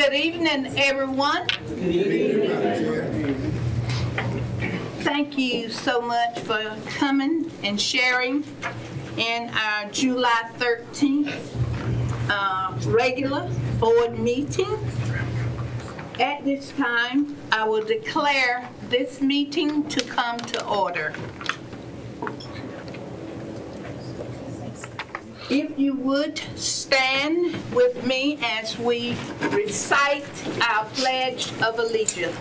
Good evening, everyone. Thank you so much for coming and sharing in our July 13th regular board meeting. At this time, I will declare this meeting to come to order. If you would stand with me as we recite our Pledge of Allegiance.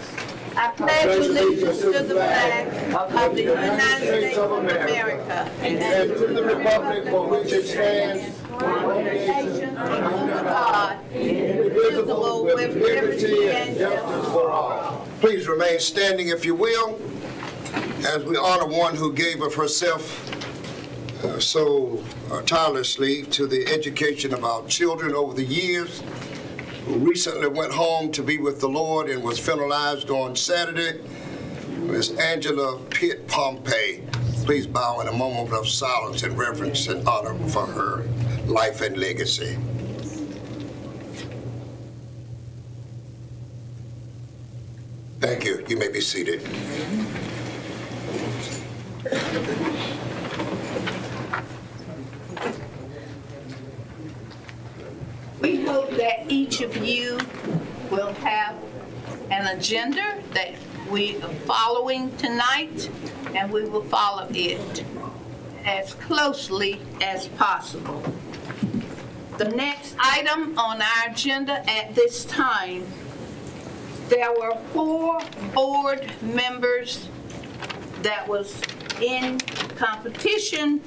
I pledge allegiance to the flag of the United States of America and to the republic for which it stands, one nation, under God, indivisible, with liberty and justice for all. Please remain standing if you will, as we honor one who gave of herself so tirelessly to the education of our children over the years, who recently went home to be with the Lord and was funeralized on Saturday, Miss Angela Pitt Pompey. Please bow in a moment of silence and reverence and honor for her life and legacy. Thank you. You may be seated. We hope that each of you will have an agenda that we are following tonight, and we will follow it as closely as possible. The next item on our agenda at this time, there were 4 board members that was in competition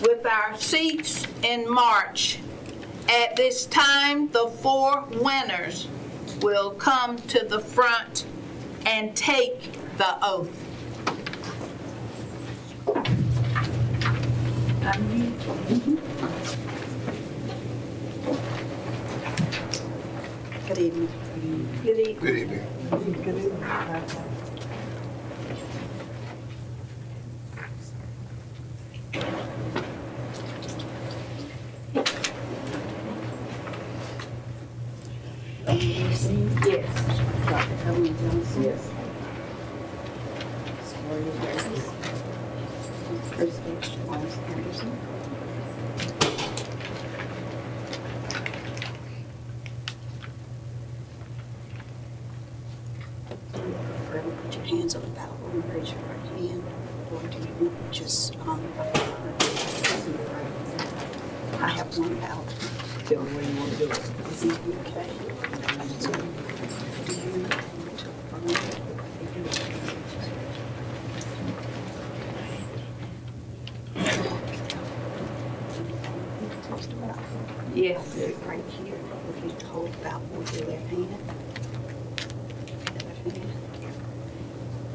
with our seats in March. At this time, the 4 winners will come to the front and take the oath. Good evening. Good evening. Good evening. Good evening. Yes. Dr. Helen Johnson. Yes. Gloria Davis. Krista Wallace Anderson. Put your hands on the Bible and raise your right hand. Lord, you just, I have one ballot. Tell me when you want to do it. Okay. Yes. Right here, if you hold the Bible with your left hand. Left hand.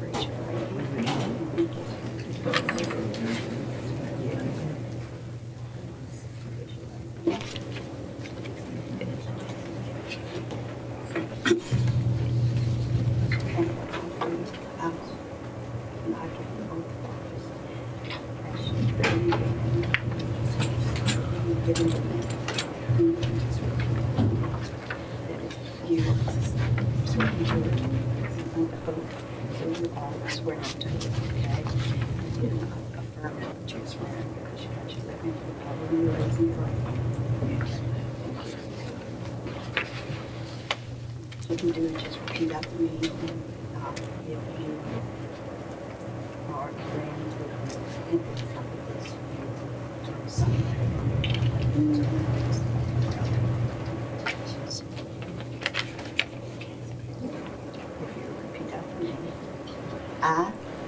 Raise your right swear to you, okay? Affirm that you swear because you got your left hand to the Bible and you're raising your right hand. What you do is just repeat after me and not if you are friends with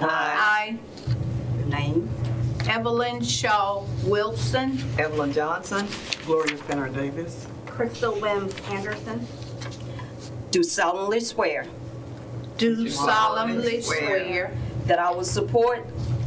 I, your name, Evelyn Shaw Wilson, Evelyn Johnson, Gloria Fenner Davis, Crystal Wims Anderson, do solemnly swear do solemnly swear that I will support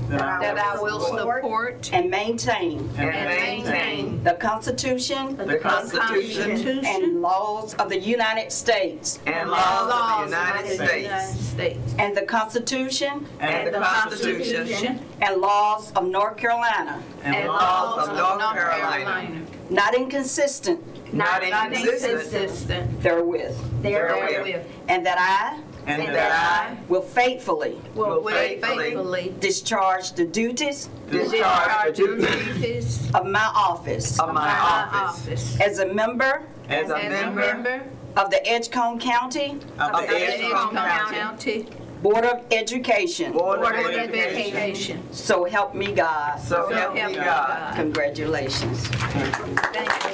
that I will support and maintain and maintain the Constitution the Constitution and laws of the United States and laws of the United States and the Constitution and the Constitution and laws of North Carolina, and laws of North Carolina, not inconsistent not inconsistent inconsistent therewith, therewith, and that I and that will faithfully will faithfully faithfully discharge the duties I discharge the duties duties of my office of my office as a member as a member of the Edgecombe County of the Edgecombe County County Board of Education. Board Board of of Education. Education. So help me God. So help me God. Congratulations. Thank you.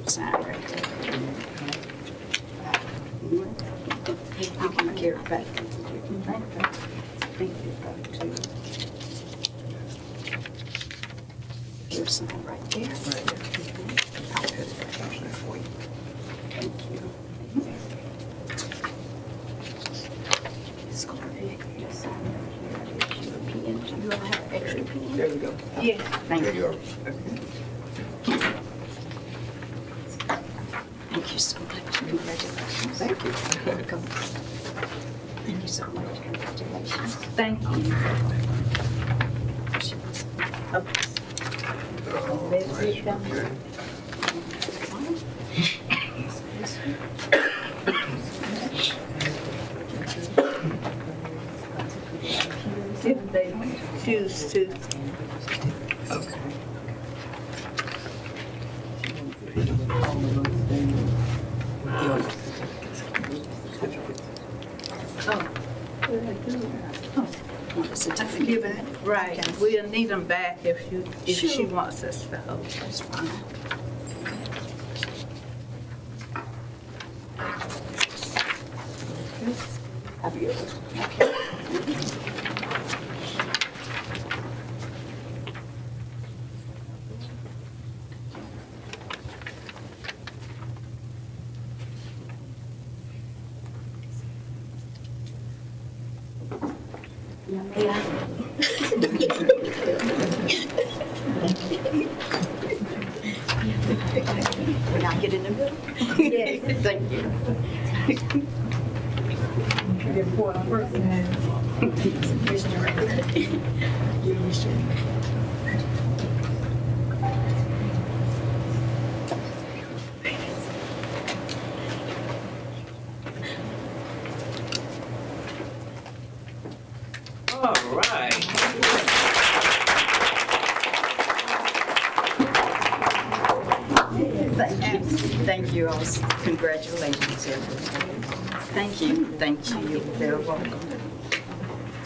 Sign right there. I want to carry it back. Thank you. Here's some right there. I'll put it back here for you. Thank you. It's going to be a sign right here. Your pen. Do you all have an extra pen? There we go. Yes. Thank There you. you go. Thank you so much. Congratulations. Thank you. Thank you so much. Congratulations. Thank you. If they choose to. Certificate back? Right, we'll need them back if she Sure. wants us to hold. That's fine. Have you? When I get in the middle? Yes. Thank you. All right. Thank you. Thank you all. Congratulations, everyone. Thank you. Thank you. You're very welcome.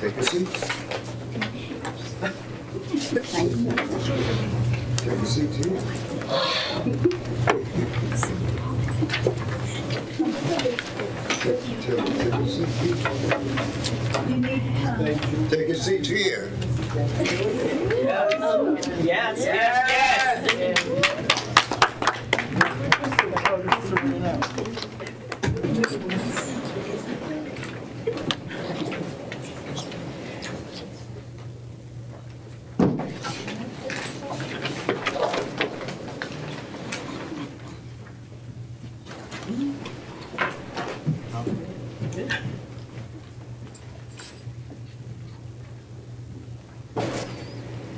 Take a seat. Thank you. Take a seat here. Take a seat here. Take a seat here. Yes, yes, yes.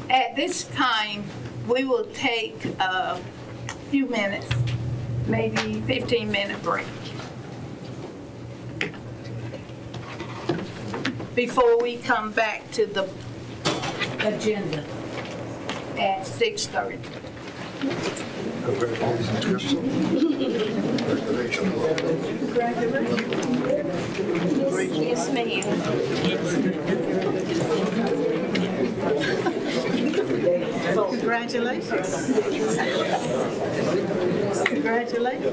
At this time, we will take a few minutes, maybe 15-minute break. Before we come back to the agenda at 6:30. Congratulations, Crystal. Congratulations. Yes, Congratulations. Congratulations.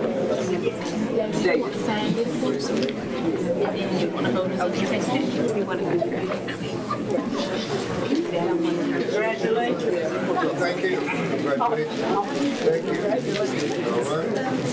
Thank you. Congratulations. Thank you. All right.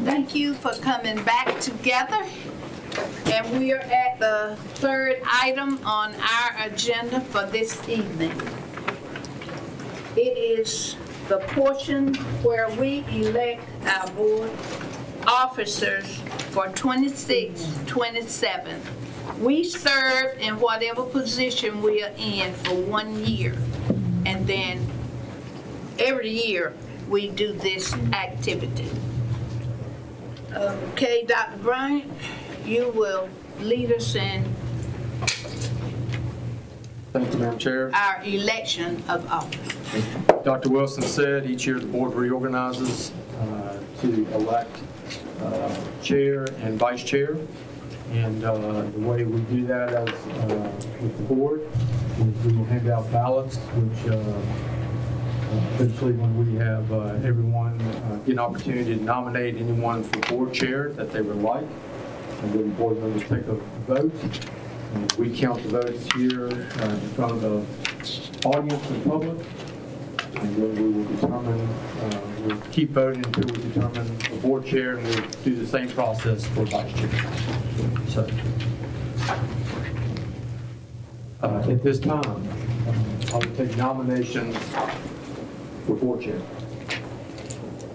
Thank you for coming back together. And we are at the third item on our agenda for this evening. It is the portion where we elect our board officers for 26-27. We serve in whatever position we are in for 1 year. And then every year we do this activity. Okay, Dr. Bryant, you will lead us in Thank you, Madam Chair. our election of office. Dr. Wilson said each year the board reorganizes to elect chair and vice chair. And the way we do that as with the board is we will hand out ballots, which eventually when we have everyone get an opportunity to nominate anyone for board chair that they would like, and then board members take a vote. And we count the votes here in front of the audience and public, and then we will determine, we'll keep voting until we determine the board chair, and we'll do the same process for vice chair. So, at this time, I will take nominations for board chair.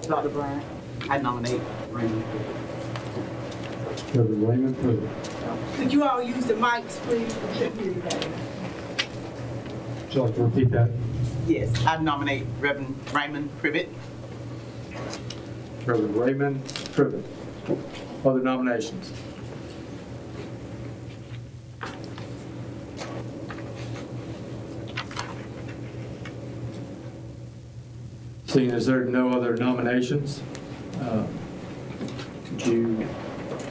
Dr. Bryant, I nominate Raymond. Reverend Raymond Privet. Could you all use the mics, please? We couldn't hear you guys. Would you like to repeat that? Yes, I nominate Reverend Raymond Privet. Reverend Raymond Privet. Other nominations? Seeing as there are no other nominations, could you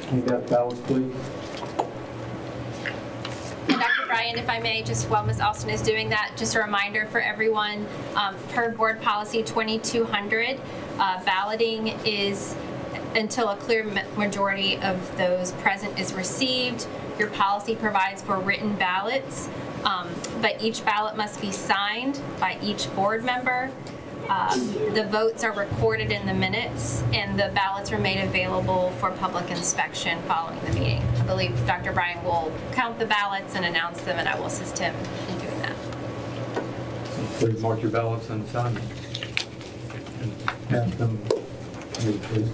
hand out ballots, please? Dr. Bryan, if I may, just while Ms. Austin is doing that, just a reminder for everyone, per board policy 2200, balloting is until a clear majority of those present is received. Your policy provides for written ballots, but each ballot must be signed by each board member. The votes are recorded in the minutes, and the ballots are made available for public inspection following the meeting. I believe Dr. Bryan will count the ballots and announce them, and I will assist him in doing that. Please mark your ballots and sign them. And pass them to me, please.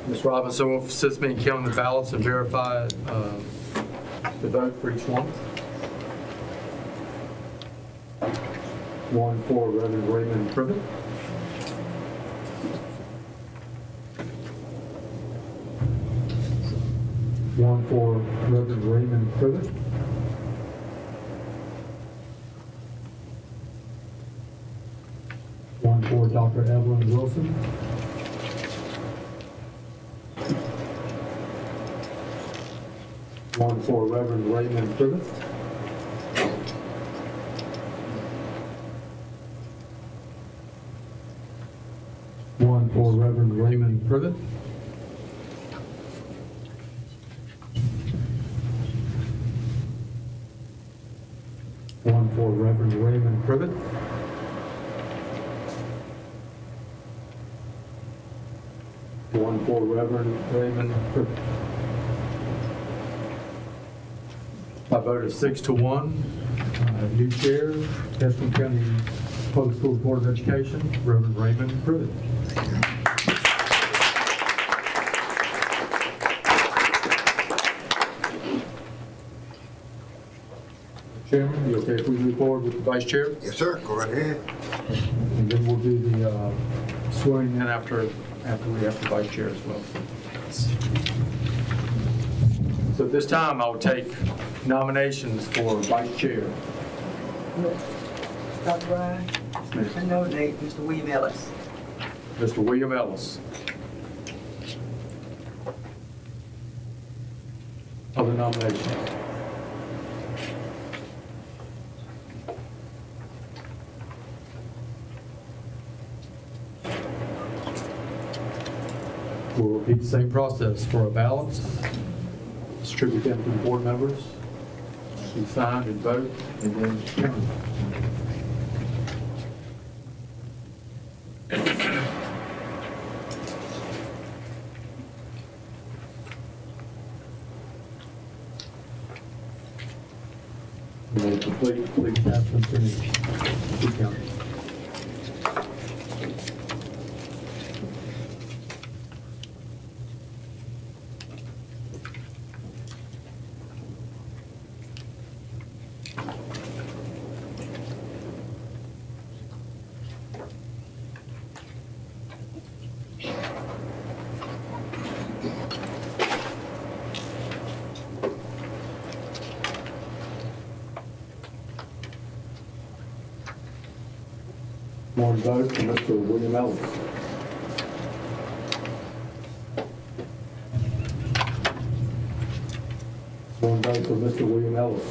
Ms. Robinson will assist me in counting the ballots and verify the vote for each one. One for Reverend Raymond Privet. One for Reverend Raymond Privet. One for Dr. Evelyn Wilson. One for Reverend Raymond Privet. One for Reverend Raymond Privet. One for Reverend Raymond Privet. One for Reverend Raymond Privet. By vote of 6-1, New chair, Tustin County Public Schools Board of Education, Reverend Raymond Privet. Chairman, you okay if we move forward with the vice chair? Yes, sir. Go right ahead. And then we'll do the swearing in after we have the vice chair as well. So at this time, I will take nominations for vice chair. Dr. Ryan, I nominate Mr. William Ellis. Mr. William Ellis. Other nominations? We'll repeat the same process for our ballots. Distribute them to the board members. Be signed and vote, and then count. When they complete, please pass them to me. Be counted. One vote for Mr. William Ellis. One vote for Mr. William Ellis.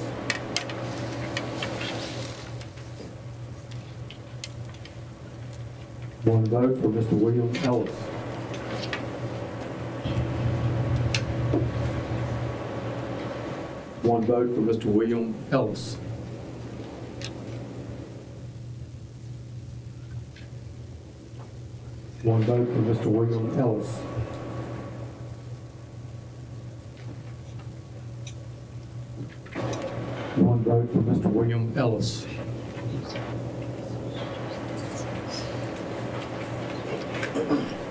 One vote for Mr. William Ellis. One vote for Mr. William Ellis. One vote for Mr. William Ellis. One vote for Mr. William Ellis.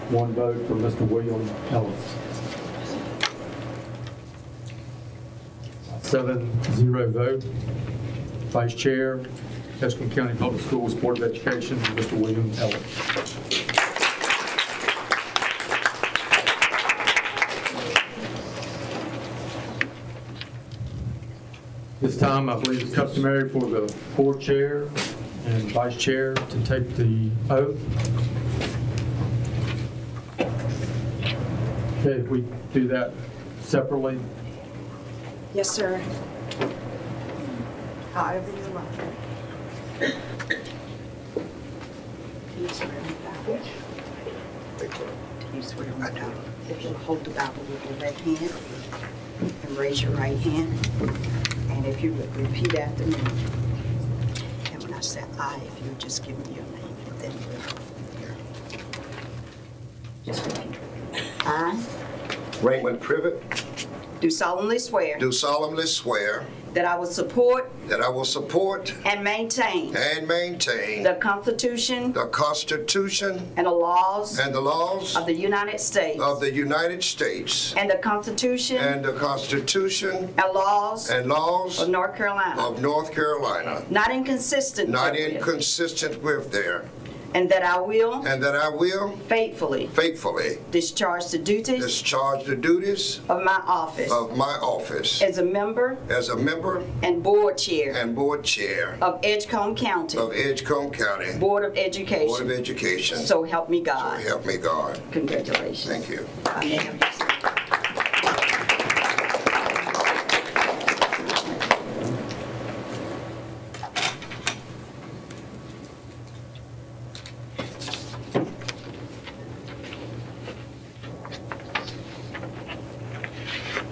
One vote for Mr. William Ellis. 7-0 vote. Vice Chair, Tustin County Public Schools Board of Education, Mr. William Ellis. This time, I believe it's customary for the board chair and vice chair to take the oath. Okay, if we do that separately. Yes, sir. However you like. Do you swear on the Bible? Do you swear on the Bible? If you'll hold the Bible with your left hand and raise your right hand. And if you would repeat after me. And when I say I, if you would just give me your name and then we'll just repeat. I Raymond Privet, do solemnly swear do solemnly swear that I will support that I will support and maintain and maintain the Constitution the Constitution and the laws and the laws of the United States of the United States and the Constitution and the Constitution and laws and laws of North Carolina, of North Carolina, not inconsistent not therewith, inconsistent with there, and that I will and that I will faithfully faithfully discharge the duties discharge the duties of my office of my office as a member as a member and board chair and board chair of Edgecombe County of Edgecombe County Board of Board of Education. Education. So help me So God. help me God. Congratulations. Thank you. I may have you sign.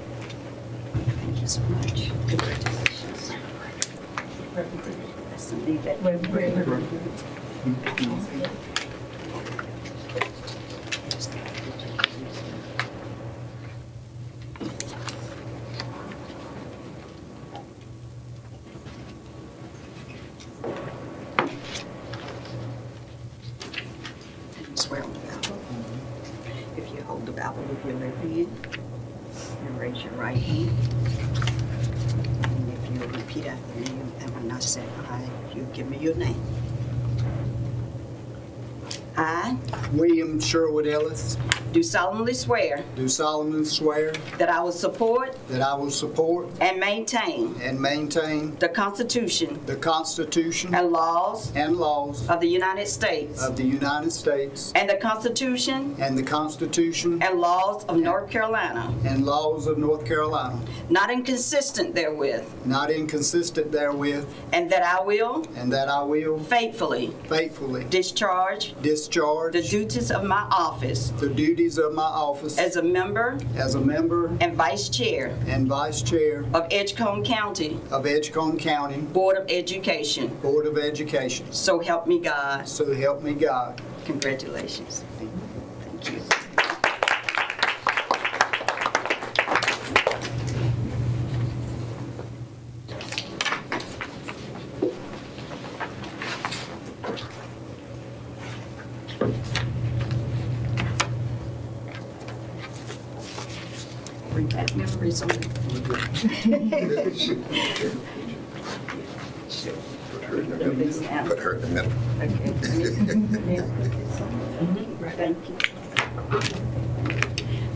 Thank you so much. Congratulations. Let's leave that. swear on the Bible. If you hold the Bible with your left hand and raise your right hand. And if you repeat after me, and when I say I, you give me your name. I William Sherwood Ellis, do solemnly swear do solemnly swear that I will support that I will support and maintain and maintain the Constitution the Constitution and laws and laws of the United States of the United States and the Constitution and the Constitution and laws of North Carolina, and laws of North Carolina, not inconsistent therewith, not inconsistent therewith, and that I will and that I will faithfully faithfully discharge discharge the duties of my office the duties of my office as a member as a member and vice chair and vice chair of Edgecombe County of Edgecombe County Board of Education. Board of Education. So help me God. So help me God. Congratulations. Thank you. Bring back memories on it. Put her in the middle. Thank you.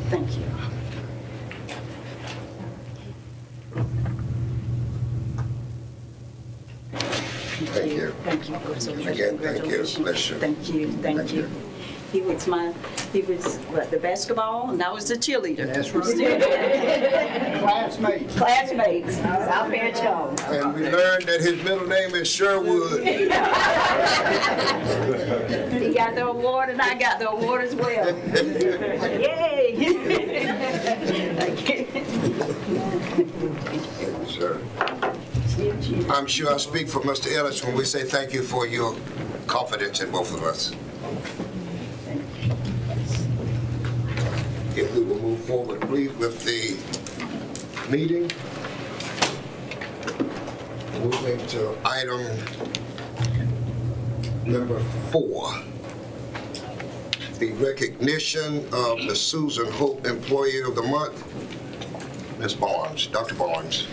Thank you. Thank you. Thank you. Congratulations. Again, thank you. Bless you. Thank you. Thank you. He was what, the basketball, and I was the cheerleader. That's right. Classmates. Classmates. South Bend Jones. And we learned that his middle name is Sherwood. He got the award, and I got the award as well. Yay! Thank you. Sure. I'm sure I speak for Mr. Ellis when we say thank you for your confidence in both of us. If we will move forward, please, with the meeting. Moving to item number 4. The recognition of the Susan Hope Employee of the Month. Ms. Barnes, Dr. Barnes.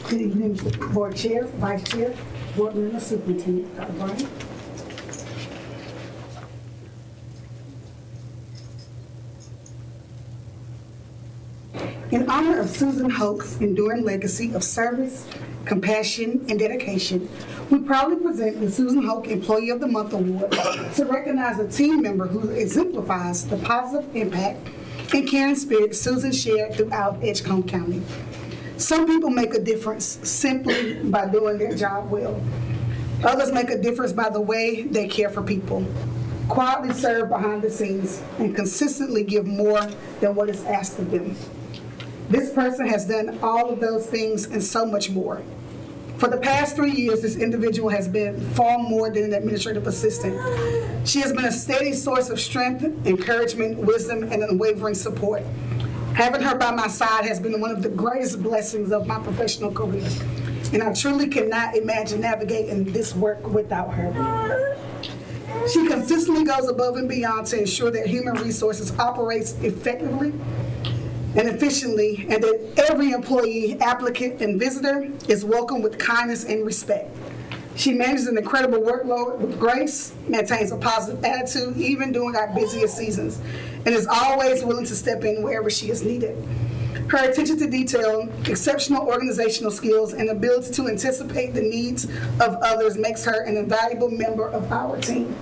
Good evening, Board Chair, Vice Chair, Board Member, Superintendent, Dr. Barnes. In honor of Susan Hope's enduring legacy of service, compassion, and dedication, we proudly present the Susan Hope Employee of the Month Award to recognize a team member who exemplifies the positive impact and caring spirit Susan shared throughout Edgecombe County. Some people make a difference simply by doing their job well. Others make a difference by the way they care for people, quietly serve behind the scenes, and consistently give more than what is asked of them. This person has done all of those things and so much more. For the past 3 years, this individual has been far more than an administrative assistant. She has been a steady source of strength, encouragement, wisdom, and unwavering support. Having her by my side has been one of the greatest blessings of my professional career, and I truly cannot imagine navigating this work without her. She consistently goes above and beyond to ensure that human resources operates effectively and efficiently, and that every employee, applicant, and visitor is welcomed with kindness and respect. She manages an incredible workload with grace, maintains a positive attitude even during our busiest seasons, and is always willing to step in wherever she is needed. Her attention to detail, exceptional organizational skills, and ability to anticipate the needs of others makes her an invaluable member of our team.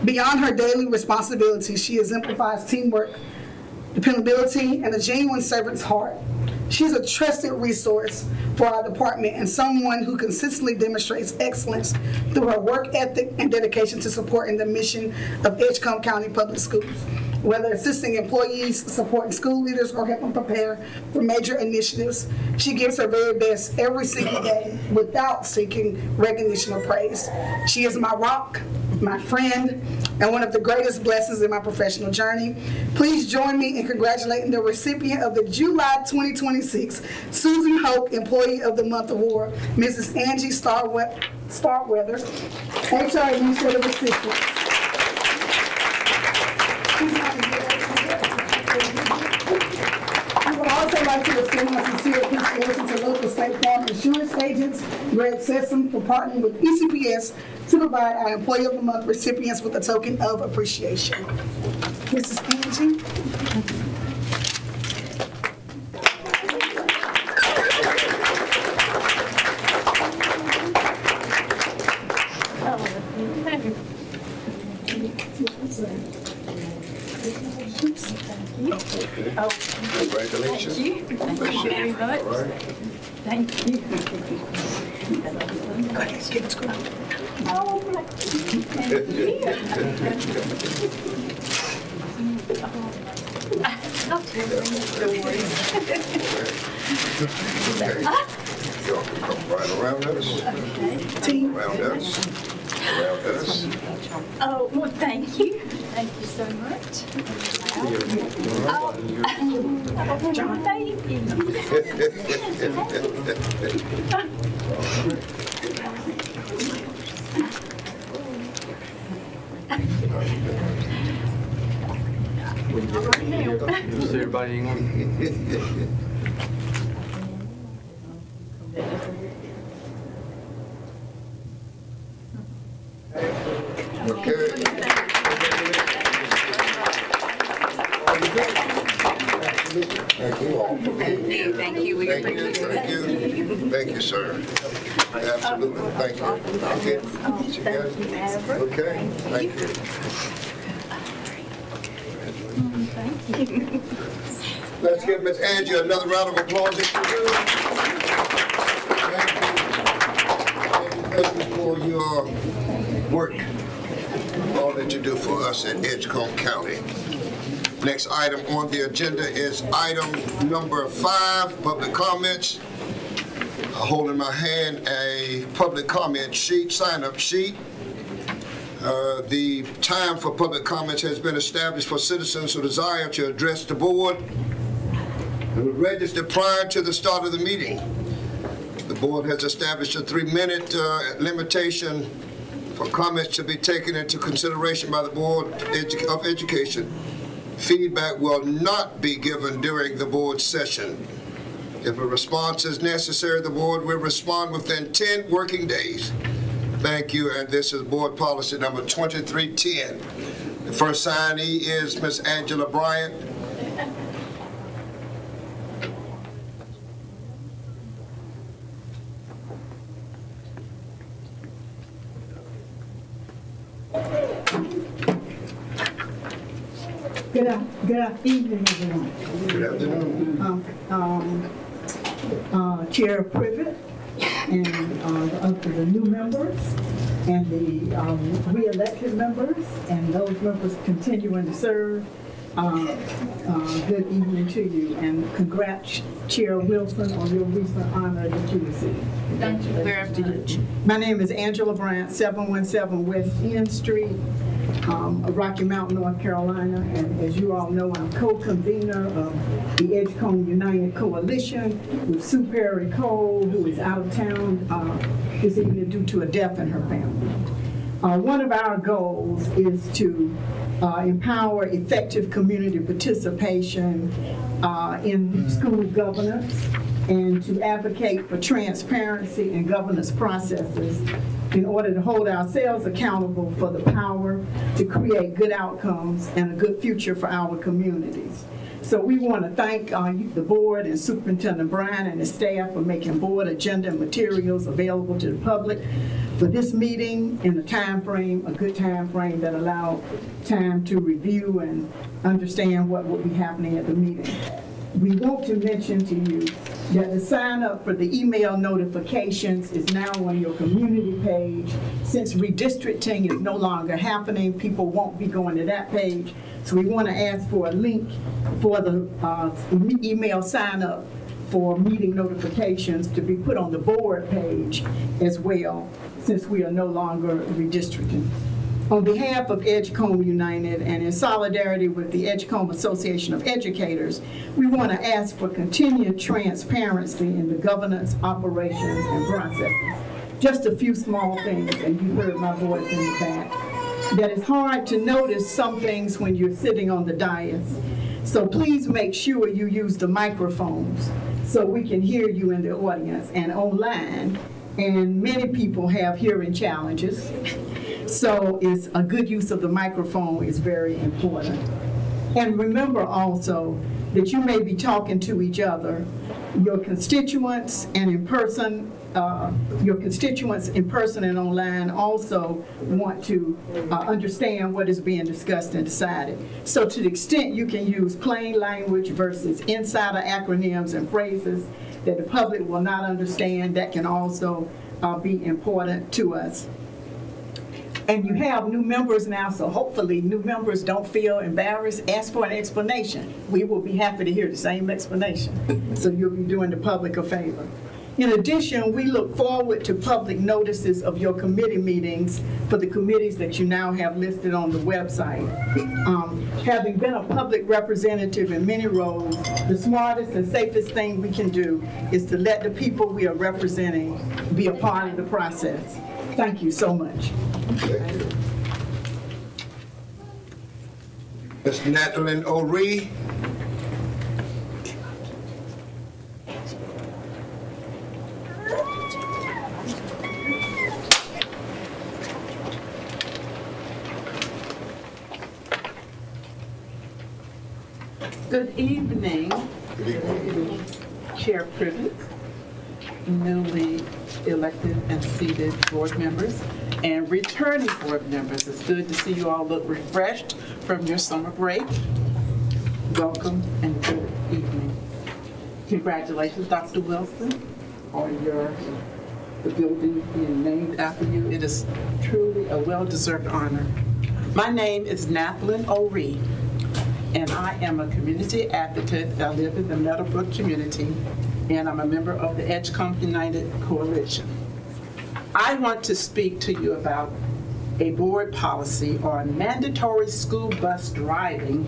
Beyond her daily responsibilities, she exemplifies teamwork, dependability, and a genuine servant's heart. She is a trusted resource for our department and someone who consistently demonstrates excellence through her work ethic and dedication to supporting the mission of Edgecombe County Public Schools. whether assisting employees, supporting school leaders, or helping prepare for major initiatives. She gives her very best every single day without seeking recognition or praise. She is my rock, my friend, and one of the greatest blessings in my professional journey. Please join me in congratulating the recipient of the July 2026 Susan Hoke Employee of the Month Award, Mrs. Angie Starweather, HR Administrative Assistant. I would also like to extend my sincere appreciation to local State Farm insurance agents, Greg Sessom, for partnering with ECPS to provide our Employee of the Month recipients with a token of appreciation. Mrs. Angie. Congratulations. Thank you very much. Thank you. Oh, my. Y'all can come right around us. Around us. Around us. Oh, well, thank you. Thank you so much. Just everybody hang on. Okay. Thank you all for being here. Thank you. We Thank you, thank you. Thank you, sir. Absolutely, thank you. Okay. You got it? Okay, thank you. Let's give Ms. Angie another round of applause. Thank you for your work, all that you do for us at Edgecombe County. Next item on the agenda is item number 5, public comments. I hold in my hand a public comment sheet, sign-up sheet. The time for public comments has been established for citizens who desire to address the board and who registered prior to the start of the meeting. The board has established a 3-minute limitation for comments to be taken into consideration by the Board of Education. Feedback will not be given during the board session. If a response is necessary, the board will respond within 10 working days. Thank you, and this is board policy number 2310. The first signee is Ms. Angela Bryant. Good evening, everyone. Good afternoon. Chair Privet and the new members and the re-elected members and those members continuing to serve. Good evening to you, and congrats, Chair Wilson, on your recent honor that you received. Thank you very much. My name is Angela Bryant, 717 West End Street, Rocky Mount, North Carolina, and as you all know, I'm co-convener of the Edgecombe United Coalition with Sue Perry Cole, who is out of town this evening due to a death in her family. One of our goals is to empower effective community participation in school governance and to advocate for transparency in governance processes in order to hold ourselves accountable for the power to create good outcomes and a good future for our communities. So we want to thank the board and Superintendent Bryan and his staff for making board agenda and materials available to the public for this meeting in a time frame, a good time frame that allowed time to review and understand what will be happening at the meeting. We want to mention to you that the sign up for the email notifications is now on your community page. Since redistricting is no longer happening, people won't be going to that page. So we want to ask for a link for the email sign up for meeting notifications to be put on the board page as well, since we are no longer redistricting. On behalf of Edgecombe United and in solidarity with the Edgecombe Association of Educators, we want to ask for continued transparency in the governance, operations, and processes. Just a few small things, and you heard my voice in the back. That it's hard to notice some things when you're sitting on the dais. So please make sure you use the microphones so we can hear you in the audience and online. And many people have hearing challenges. So it's a good use of the microphone is very important. And remember also that you may be talking to each other, your constituents and in person, and online also want to understand what is being discussed and decided. So to the extent you can use plain language versus insider acronyms and phrases that the public will not understand, that can also be important to us. And you have new members now, so hopefully new members don't feel embarrassed. Ask for an explanation. We will be happy to hear the same explanation. So you'll be doing the public a favor. In addition, we look forward to public notices of your committee meetings for the committees that you now have listed on the website. Having been a public representative in many roles, the smartest and safest thing we can do is to let the people we are representing be a part of the process. Thank you so much. Thank you. Ms. Natalie O'Ree. Good evening. Chair Privet, newly elected and seated board members, and returning board members. It's good to see you all look refreshed from your summer break. Welcome and good evening. Congratulations, Dr. Wilson, on the building being named after you. It is truly a well-deserved honor. My name is Nathalyn O'Ree, and I am a community advocate. I live in the Meadowbrook community, and I'm a member of the Edgecombe United Coalition. I want to speak to you about a board policy on mandatory school bus driving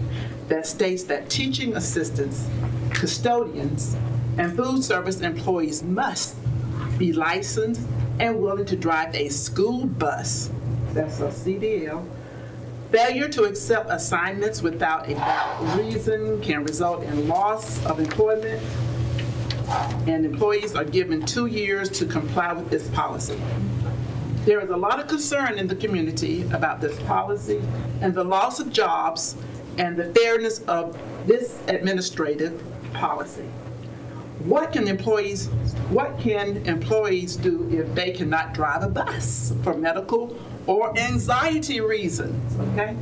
that states that teaching assistants, custodians, and food service employees must be licensed and willing to drive a school bus, that's a CDL. Failure to accept assignments without a valid reason can result in loss of employment, and employees are given 2 years to comply with this policy. There is a lot of concern in the community about this policy and the loss of jobs and the fairness of this administrative policy. What can employees do if they cannot drive a bus for medical or anxiety reasons, okay?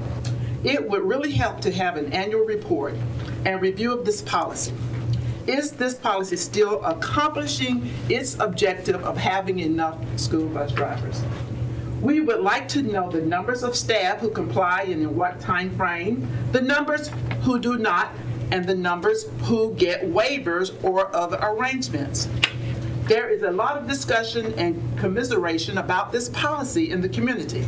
It would really help to have an annual report and review of this policy. Is this policy still accomplishing its objective of having enough school bus drivers? We would like to know the numbers of staff who comply and in what time frame, the numbers who do not, and the numbers who get waivers or other arrangements. There is a lot of discussion and commiseration about this policy in the community,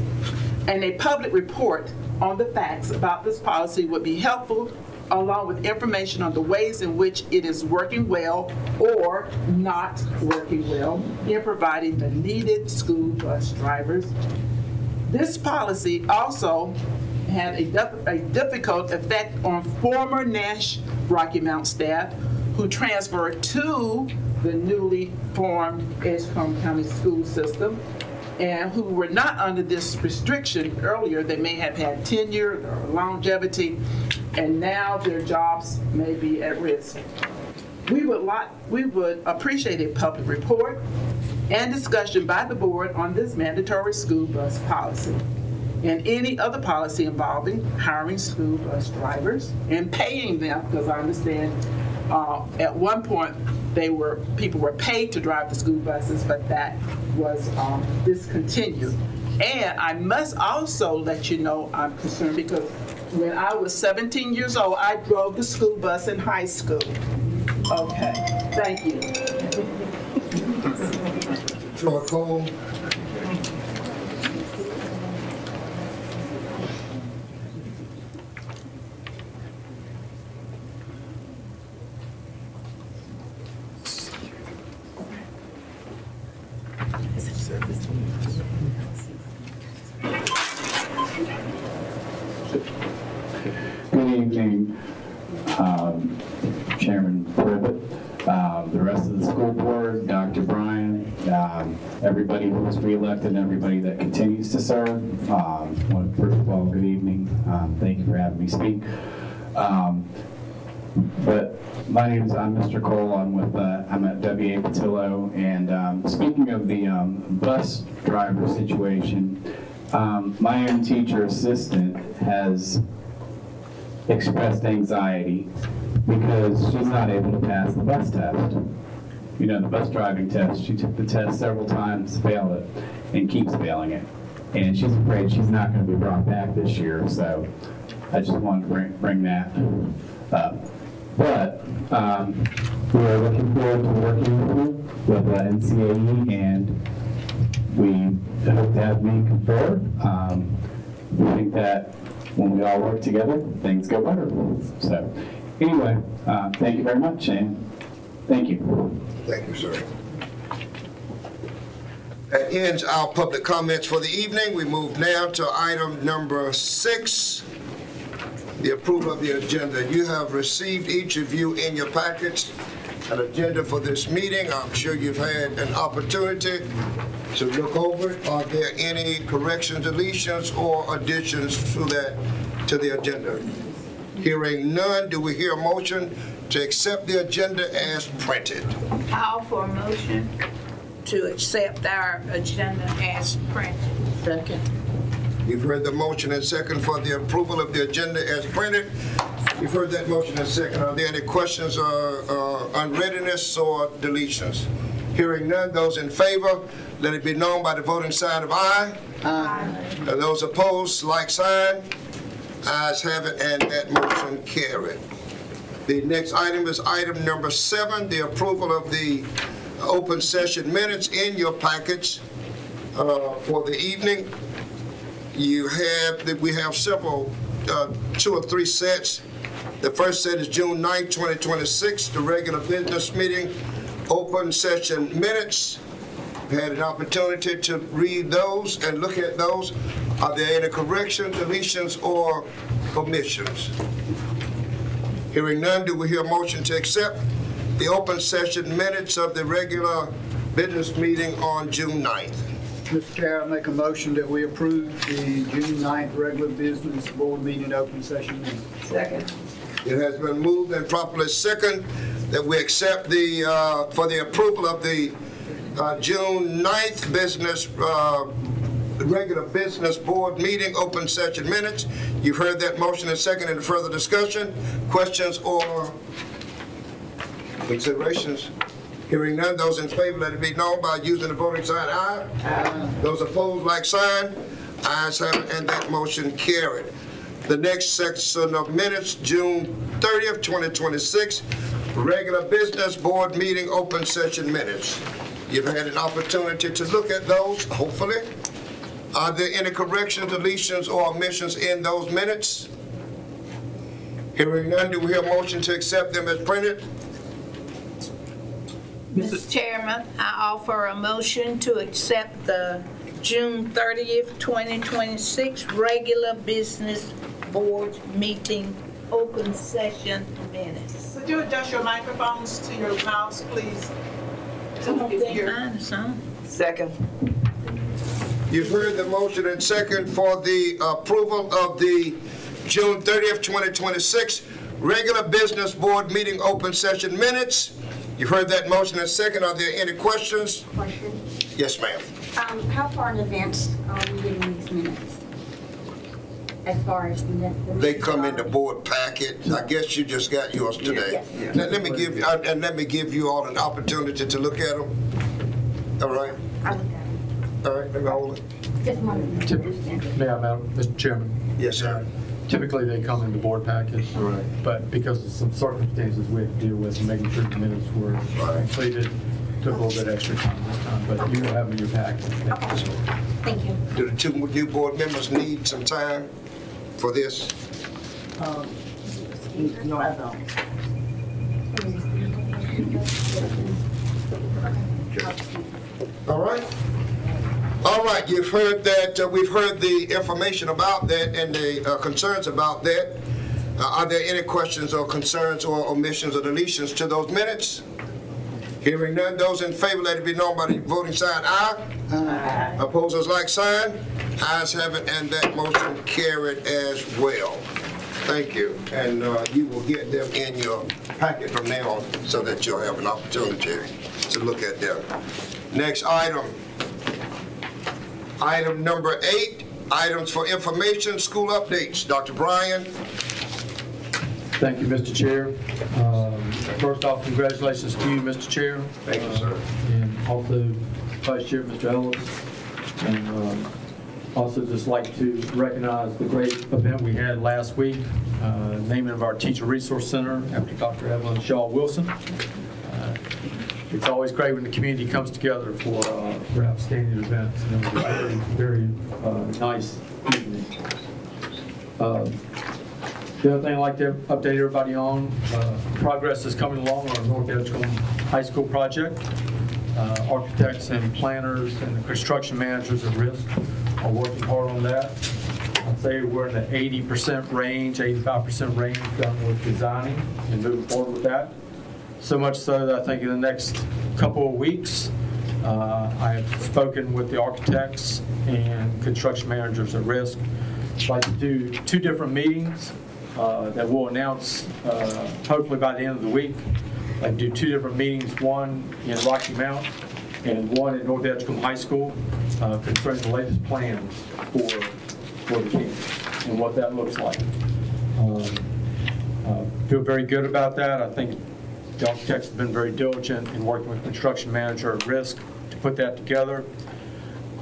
and a public report on the facts about this policy would be helpful, along with information on the ways in which it is working well or not working well in providing the needed school bus drivers. This policy also had a difficult effect on former Nash Rocky Mount staff who transferred to the newly formed Edgecombe County school system and who were not under this restriction earlier. They may have had tenure or longevity, and now their jobs may be at risk. We would appreciate a public report and discussion by the board on this mandatory school bus policy and any other policy involving hiring school bus drivers and paying them, because I understand At one point, people were paid to drive the school buses, but that was discontinued. And I must also let you know I'm concerned because when I was 17 years old, I drove the school bus in high school. Okay, thank you. Troy Cole. Good evening, Chairman Privet, the rest of the school board, Dr. Bryan, everybody who was reelected, and everybody that continues to serve. First of all, good evening. Thank you for having me speak. But my name is Mr. Cole. I'm at WA Patillo, and speaking of the bus driver situation, my own teacher assistant has expressed anxiety because she's not able to pass the bus test. You know, the bus driving test, she took the test several times, failed it, and keeps failing it. And she's afraid she's not going to be brought back this year, so I just wanted to bring that up. But we're looking forward to working with NCAE, and we hope to have me confer. We think that when we all work together, things go better. So anyway, thank you very much, and thank you. Thank you, sir. That ends our public comments for the evening. We move now to item number 6, the approval of the agenda. You have received, each of you in your packets, an agenda for this meeting. I'm sure you've had an opportunity to look over it. Are there any corrections, deletions, or additions to the agenda? Hearing none, do we hear a motion to accept the agenda as printed? Call for a motion to accept our agenda as printed. Second. You've heard the motion and second for the approval of the agenda as printed. You've heard that motion and second. Are there any questions or unreadiness or deletions? Hearing none, those in favor, let it be known by the voting sign of aye. Aye. And those opposed, like sign. Ayes have it, and that motion carried. The next item is item number 7, the approval of the open session minutes in your package for the evening. We have several, 2 or 3 sets. The first set is June 9, 2026, the regular business meeting, open session minutes. We had an opportunity to read those and look at those. Are there any corrections, deletions, or omissions? Hearing none, do we hear a motion to accept the open session minutes of the regular business meeting on June 9th? Mr. Chair, I make a motion that we approve the June 9th regular business board meeting open session minutes. Second. It has been moved and properly second that we accept for the approval of the June 9th business, regular business board meeting open session minutes. You've heard that motion and second. Any further discussion, questions, or considerations? Hearing none, those in favor, let it be known by using the voting sign aye. Aye. Those opposed, like sign. Ayes have it, and that motion carried. The next section of minutes, June 30th, 2026, regular business board meeting open session minutes. You've had an opportunity to look at those, hopefully. Are there any corrections, deletions, or omissions in those minutes? Hearing none, do we hear a motion to accept them as printed? Mr. Chairman, I offer a motion to accept the June 30th, 2026 regular business board meeting open session minutes. Would you adjust your microphones to your mouths, please? Second. You've heard the motion and second for the approval of the June 30th, 2026 regular business board meeting open session minutes. You've heard that motion and second. Are there any questions? Question. Yes, ma'am. How far in advance are we getting these minutes? As far as They come in the board packet. I guess you just got yours today. Yes. Let me give you, and let me give you all an opportunity to look at them. All right? I looked at All right, let me hold it. it. Just one. Madam, Mr. Chairman. Yes, sir. Typically, they come in the board package. Right. But because of some circumstances we have to deal with, making sure the minutes were completed, took a little bit extra time this time, but you will have them in your package. Thank you. Do the two new board members need some time for this? No, I don't. All right. All right, you've heard that, we've heard the information about that and the concerns about that. Are there any questions or concerns or omissions or deletions to those minutes? Hearing none, those in favor, let it be known by the voting sign aye. Aye. Opposers, like sign. Ayes have it, and that motion carried as well. Thank you. And you will get them in your packet from now on so that you'll have an opportunity to look at them. Next item. Item number 8, items for information, school updates. Dr. Bryan. Thank you, Mr. Chair. First off, congratulations to you, Mr. Chair. Thank you, sir. And also Vice Chair, Mr. Ellis. And also just like to recognize the great event we had last week, naming of our Teacher Resource Center after Dr. Evelyn Shaw Wilson. It's always great when the community comes together for outstanding events. And it was a very, very nice evening. The other thing I'd like to update everybody on, progress is coming along on our North Edgecombe High School project. Architects and planners and the construction managers at risk are working hard on that. I'd say we're in the 80% range, 85% range done with designing and moving forward with that. So much so that I think in the next couple of weeks, I have spoken with the architects and construction managers at risk. I'd like to do 2 different meetings that we'll announce hopefully by the end of the week. I do 2 different meetings, one in Rocky Mount and one at North Edgecombe High School concerning the latest plans for the campus and what that looks like. Feel very good about that. I think the architects have been very diligent in working with construction manager at risk to put that together.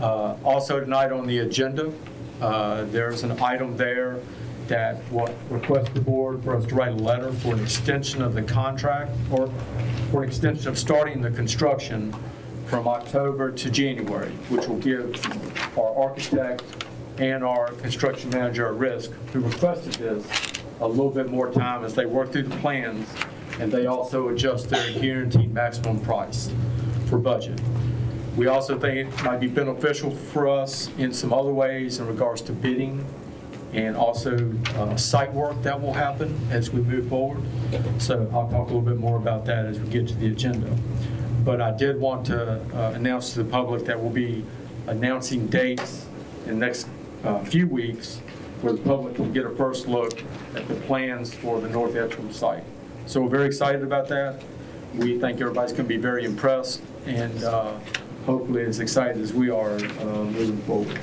Also tonight on the agenda, there's an item there that will request the board for us to write a letter for an extension of the contract or for an extension of starting the construction from October to January, which will give our architect and our construction manager at risk who requested this a little bit more time as they work through the plans and they also adjust their guaranteed maximum price for budget. We also think it might be beneficial for us in some other ways in regards to bidding and also site work that will happen as we move forward. So I'll talk a little bit more about that as we get to the agenda. But I did want to announce to the public that we'll be announcing dates in the next few weeks where the public can get a first look at the plans for the North Edgecombe site. So we're very excited about that. We think everybody's going to be very impressed and hopefully as excited as we are moving forward.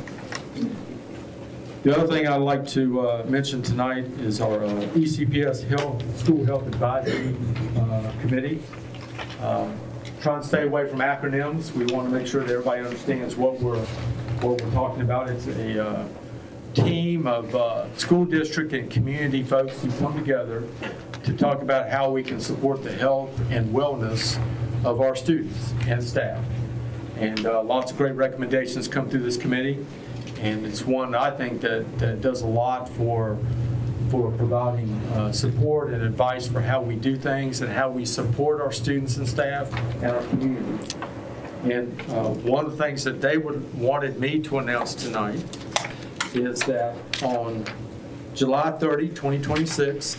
The other thing I'd like to mention tonight is our ECPS School Health Advisory Committee. Trying to stay away from acronyms. We want to make sure that everybody understands what we're talking about. It's a team of school district and community folks who come together to talk about how we can support the health and wellness of our students and staff. And lots of great recommendations come through this committee. And it's one I think that does a lot for providing support and advice for how we do things and how we support our students and staff and our community. And one of the things that they wanted me to announce tonight is that on July 30, 2026,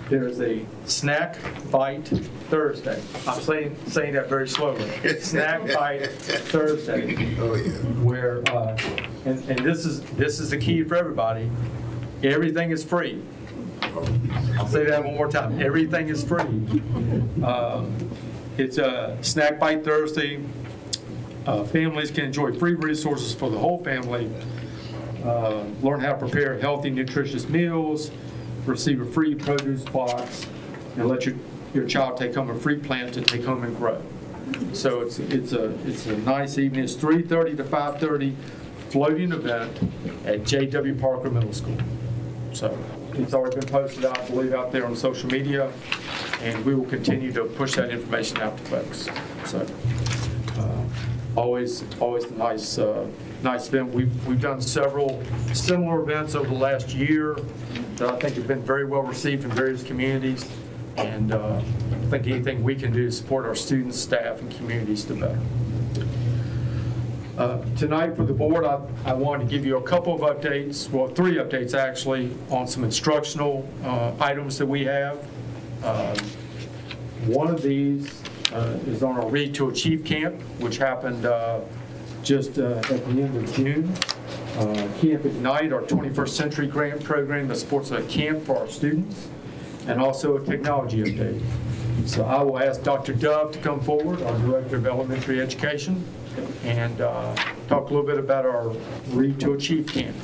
there's a Snack Bite Thursday. I'm saying that very slowly. Snack Bite Thursday. Oh, yeah. Where, and this is the key for everybody. Everything is free. I'll say that one more time. Everything is free. It's a Snack Bite Thursday. Families can enjoy free resources for the whole family. learn how to prepare healthy, nutritious meals, receive a free produce box, and let your child take home a free plant to take home and grow. So it's a nice evening. It's 3:30 to 5:30 floating event at J.W. Parker Middle School. So it's already been posted, I believe, out there on social media, and we will continue to push that information out to folks. So always a nice event. We've done several similar events over the last year that I think have been very well received in various communities, and I think anything we can do to support our students, staff, and communities, the better. Tonight for the board, I wanted to give you a couple of updates, well, 3 updates actually, on some instructional items that we have. One of these is on our Read to Achieve camp, which happened just at the end of June. Camp Ignite, our 21st Century Grant Program that supports a camp for our students, and also a technology update. So I will ask Dr. Dove to come forward, our Director of Elementary Education, and talk a little bit about our Read to Achieve camp,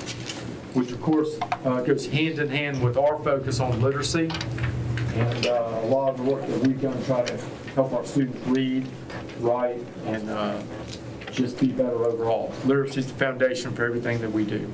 which of course goes hand in hand with our focus on literacy and a lot of the work that we've done to try to help our students read, write, and just be better overall. Literacy is the foundation for everything that we do.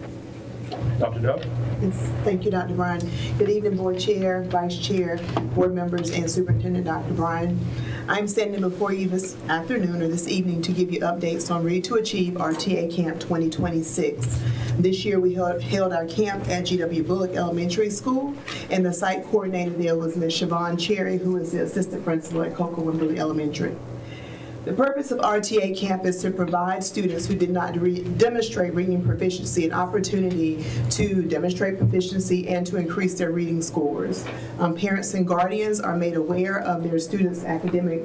Dr. Dove? Yes, thank you, Dr. Bryan. Good evening, Board Chair, Vice Chair, Board members, and Superintendent Dr. Bryan. I'm standing before you this afternoon or this evening to give you updates on Read to Achieve RTA Camp 2026. This year we held our camp at G.W. Bullock Elementary School, and the site coordinator there was Ms. Siobhan Cherry, who is the assistant principal at Cocoa Wimberley Elementary. The purpose of RTA Camp is to provide students who did not demonstrate reading proficiency an opportunity to demonstrate proficiency and to increase their reading scores. Parents and guardians are made aware of their students' academic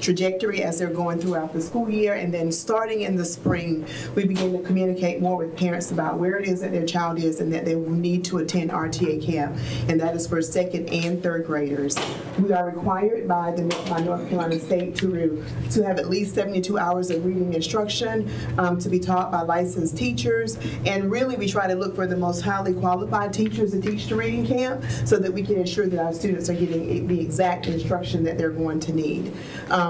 trajectory as they're going throughout the school year, and then starting in the spring, we begin to communicate more with parents about where it is that their child is and that they will need to attend RTA Camp, and that is for 2nd and 3rd graders. We are required by North Carolina State to have at least 72 hours of reading instruction to be taught by licensed teachers, and really we try to look for the most highly qualified teachers to teach the reading camp so that we can ensure that our students are getting the exact instruction that they're going to need.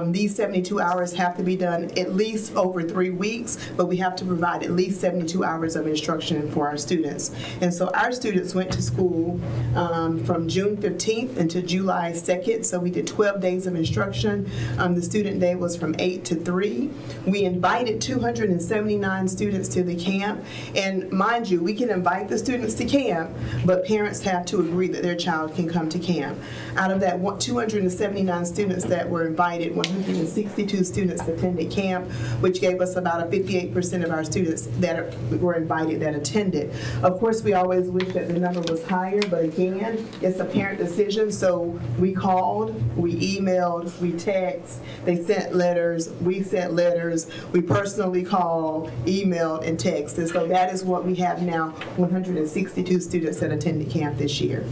These 72 hours have to be done at least over 3 weeks, but we have to provide at least 72 hours of instruction for our students. And so our students went to school from June 15th until July 2nd, so we did 12 days of instruction. The student day was from 8 to 3. We invited 279 students to the camp, and mind you, we can invite the students to camp, but parents have to agree that their child can come to camp. Out of that 279 students that were invited, 162 students attended camp, which gave us about a 58% of our students that were invited that attended. Of course, we always wish that the number was higher, but again, it's a parent decision, so we called, we emailed, we texted, they sent letters, we sent letters, we personally called, emailed, and texted. So that is what we have now, 162 students that attended camp this year.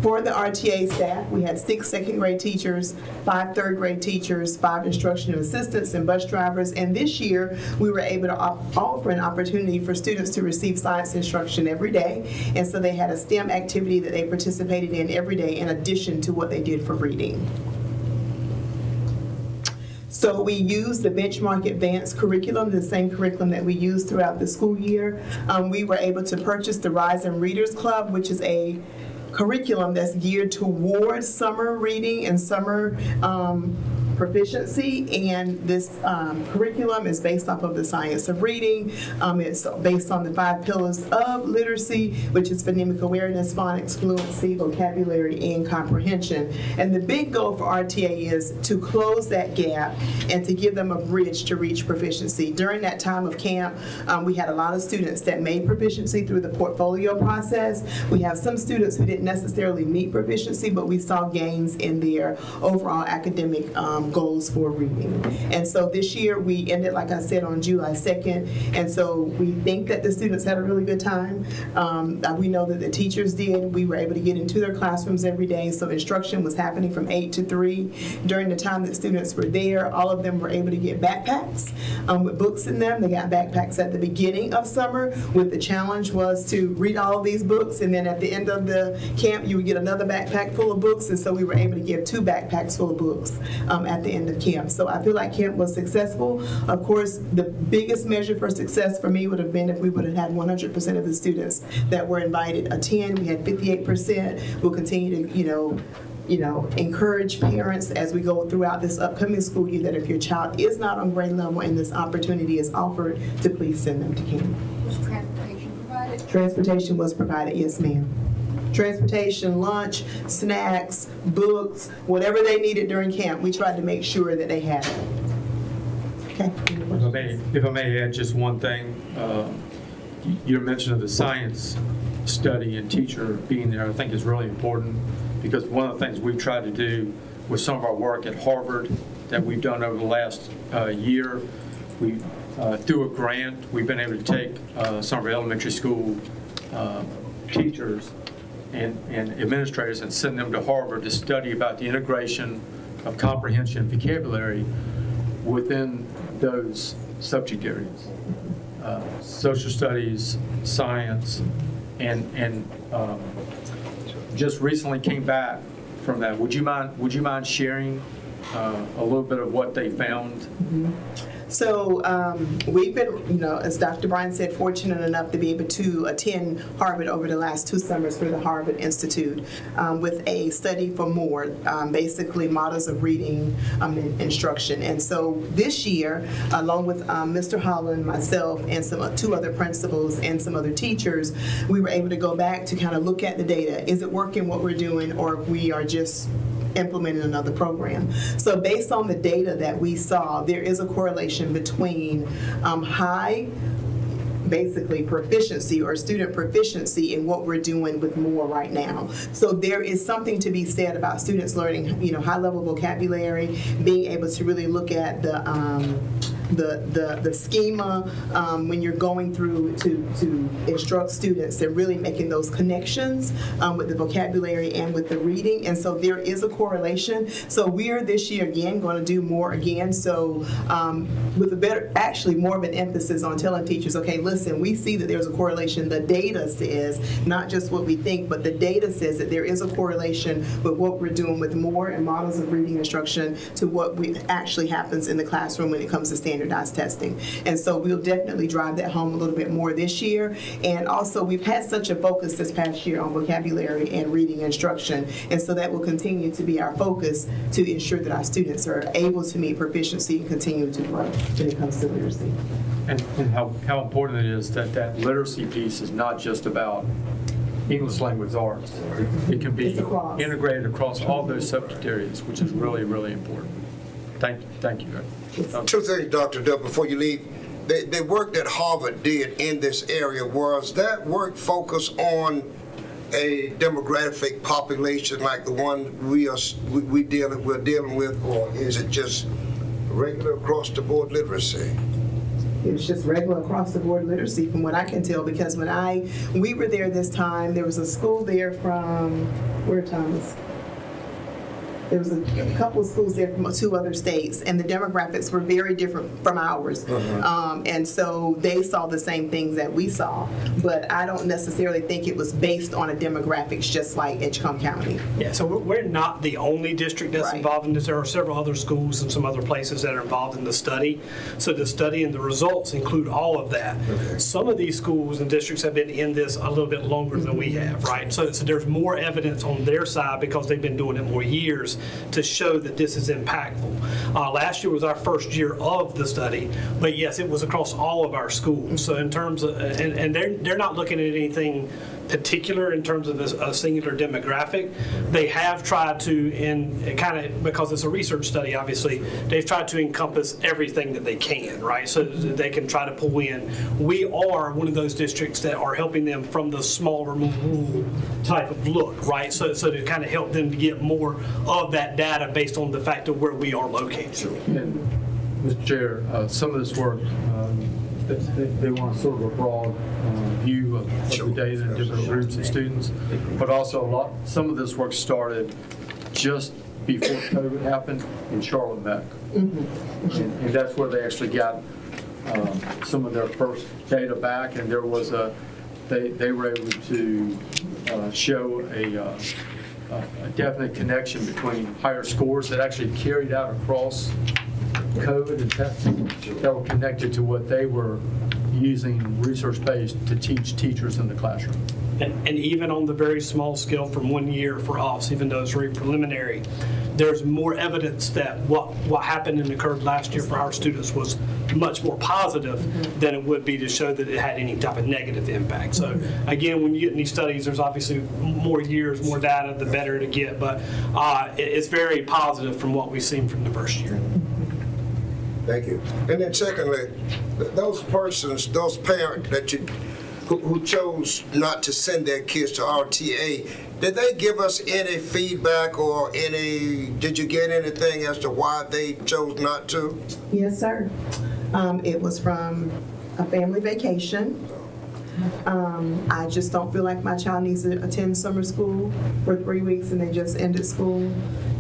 For the RTA staff, we had 6 2nd grade teachers, 5 3rd grade teachers, 5 instructional assistants, and bus drivers. And this year, we were able to offer an opportunity for students to receive science instruction every day. And so they had a STEM activity that they participated in every day in addition to what they did for reading. So we used the Benchmark Advanced curriculum, the same curriculum that we used throughout the school year. We were able to purchase the Rise and Readers Club, which is a curriculum that's geared towards summer reading and summer proficiency, and this curriculum is based off of the science of reading. It's based on the 5 pillars of literacy, which is phonemic awareness, phonics, fluency, vocabulary, and comprehension. And the big goal for RTA is to close that gap and to give them a bridge to reach proficiency. During that time of camp, we had a lot of students that made proficiency through the portfolio process. We have some students who didn't necessarily meet proficiency, but we saw gains in their overall academic goals for reading. And so this year, we ended, like I said, on July 2nd, and so we think that the students had a really good time. We know that the teachers did. We were able to get into their classrooms every day, so instruction was happening from 8 to 3. During the time that students were there, all of them were able to get backpacks with books in them. They got backpacks at the beginning of summer, with the challenge was to read all of these books, and then at the end of the camp, you would get another backpack full of books, and so we were able to give 2 backpacks full of books at the end of camp. So I feel like camp was successful. Of course, the biggest measure for success for me would have been if we would have had 100% of the students that were invited attend. We had 58%. We'll continue to, encourage parents as we go throughout this upcoming school year that if your child is not on grade level and this opportunity is offered, to please send them to camp. Was transportation provided? Transportation was provided, yes, ma'am. Transportation, lunch, snacks, books, whatever they needed during camp, we tried to make sure that they had it. Okay. If I may add just one thing, your mention of the science study and teacher being there, I think is really important, because one of the things we've tried to do with some of our work at Harvard that we've done over the last year, through a grant, we've been able to take some of our elementary school teachers and administrators and send them to Harvard to study about the integration of comprehension and vocabulary within those subject areas. Social studies, science, and just recently came back from that. Would you mind sharing a little bit of what they found? Mm-hmm. So we've been, as Dr. Bryan said, fortunate enough to be able to attend Harvard over the last 2 summers for the Harvard Institute with a study for more, basically models of reading instruction. And so this year, along with Mr. Holland, myself, and 2 other principals and some other teachers, we were able to go back to kind of look at the data. Is it working what we're doing, or we are just implementing another program? So based on the data that we saw, there is a correlation between high basically proficiency or student proficiency in what we're doing with more right now. So there is something to be said about students learning, high level vocabulary, being able to really look at the schema when you're going through to instruct students and really making those connections with the vocabulary and with the reading. And so there is a correlation. So we're this year again going to do more again. So with more of an emphasis on telling teachers, okay, listen, we see that there's a correlation. The data says, not just what we think, but the data says that there is a correlation with what we're doing with more and models of reading instruction to what actually happens in the classroom when it comes to standardized testing. And so we'll definitely drive that home a little bit more this year. And also, we've had such a focus this past year on vocabulary and reading instruction. And so that will continue to be our focus to ensure that our students are able to meet proficiency and continue to grow when it comes to literacy. And how important it is that literacy piece is not just about English language arts. It can be integrated across all those subject areas, which is really, really important. Thank you. 2 things, Dr. Dub, before you leave. The work that Harvard did in this area, was that work focused on a demographic population like the one we're dealing with, or is it just regular across-the-board literacy? It was just regular across-the-board literacy from what I can tell, because when we were there this time, there was a school there from, where, Thomas? There was a couple of schools there from 2 other states, and the demographics were very different from ours. And so they saw the same things that we saw, but I don't necessarily think it was based on a demographics just like Edgecombe County. Yeah, so we're not the only district that's involved in this. There are several other schools and some other places that are involved in the study. So the study and the results include all of that. Some of these schools and districts have been in this a little bit longer than we have, right? So there's more evidence on their side because they've been doing it more years to show that this is impactful. Last year was our first year of the study, but yes, it was across all of our schools. So in terms of, and they're not looking at anything particular in terms of a singular demographic. They have tried to, in kind of, because it's a research study, obviously, they've tried to encompass everything that they can, right? So that they can try to pull in. We are one of those districts that are helping them from the smaller, more rural type of look, right? So to kind of help them to get more of that data based on the fact of where we are located. And, Mr. Chair, some of this work, they want sort of a broad view of the data and different groups of students, but also some of this work started just before COVID happened in Charlotte Meck. And that's where they actually got some of their first data back, and there was they were able to show a definite connection between higher scores that actually carried out across COVID and testing that were connected to what they were using research-based to teach teachers in the classroom. And even on the very small scale from 1 year for us, even though it's very preliminary, there's more evidence that what happened and occurred last year for our students was much more positive than it would be to show that it had any type of negative impact. So again, when you get in these studies, there's obviously more years, more data, the better to get, but it's very positive from what we've seen from the first year. Thank you. And then secondly, those persons, those parents that who chose not to send their kids to RTA, did they give us any feedback or did you get anything as to why they chose not to? Yes, sir. It was from a family vacation. I just don't feel like my child needs to attend summer school for 3 weeks and they just ended school.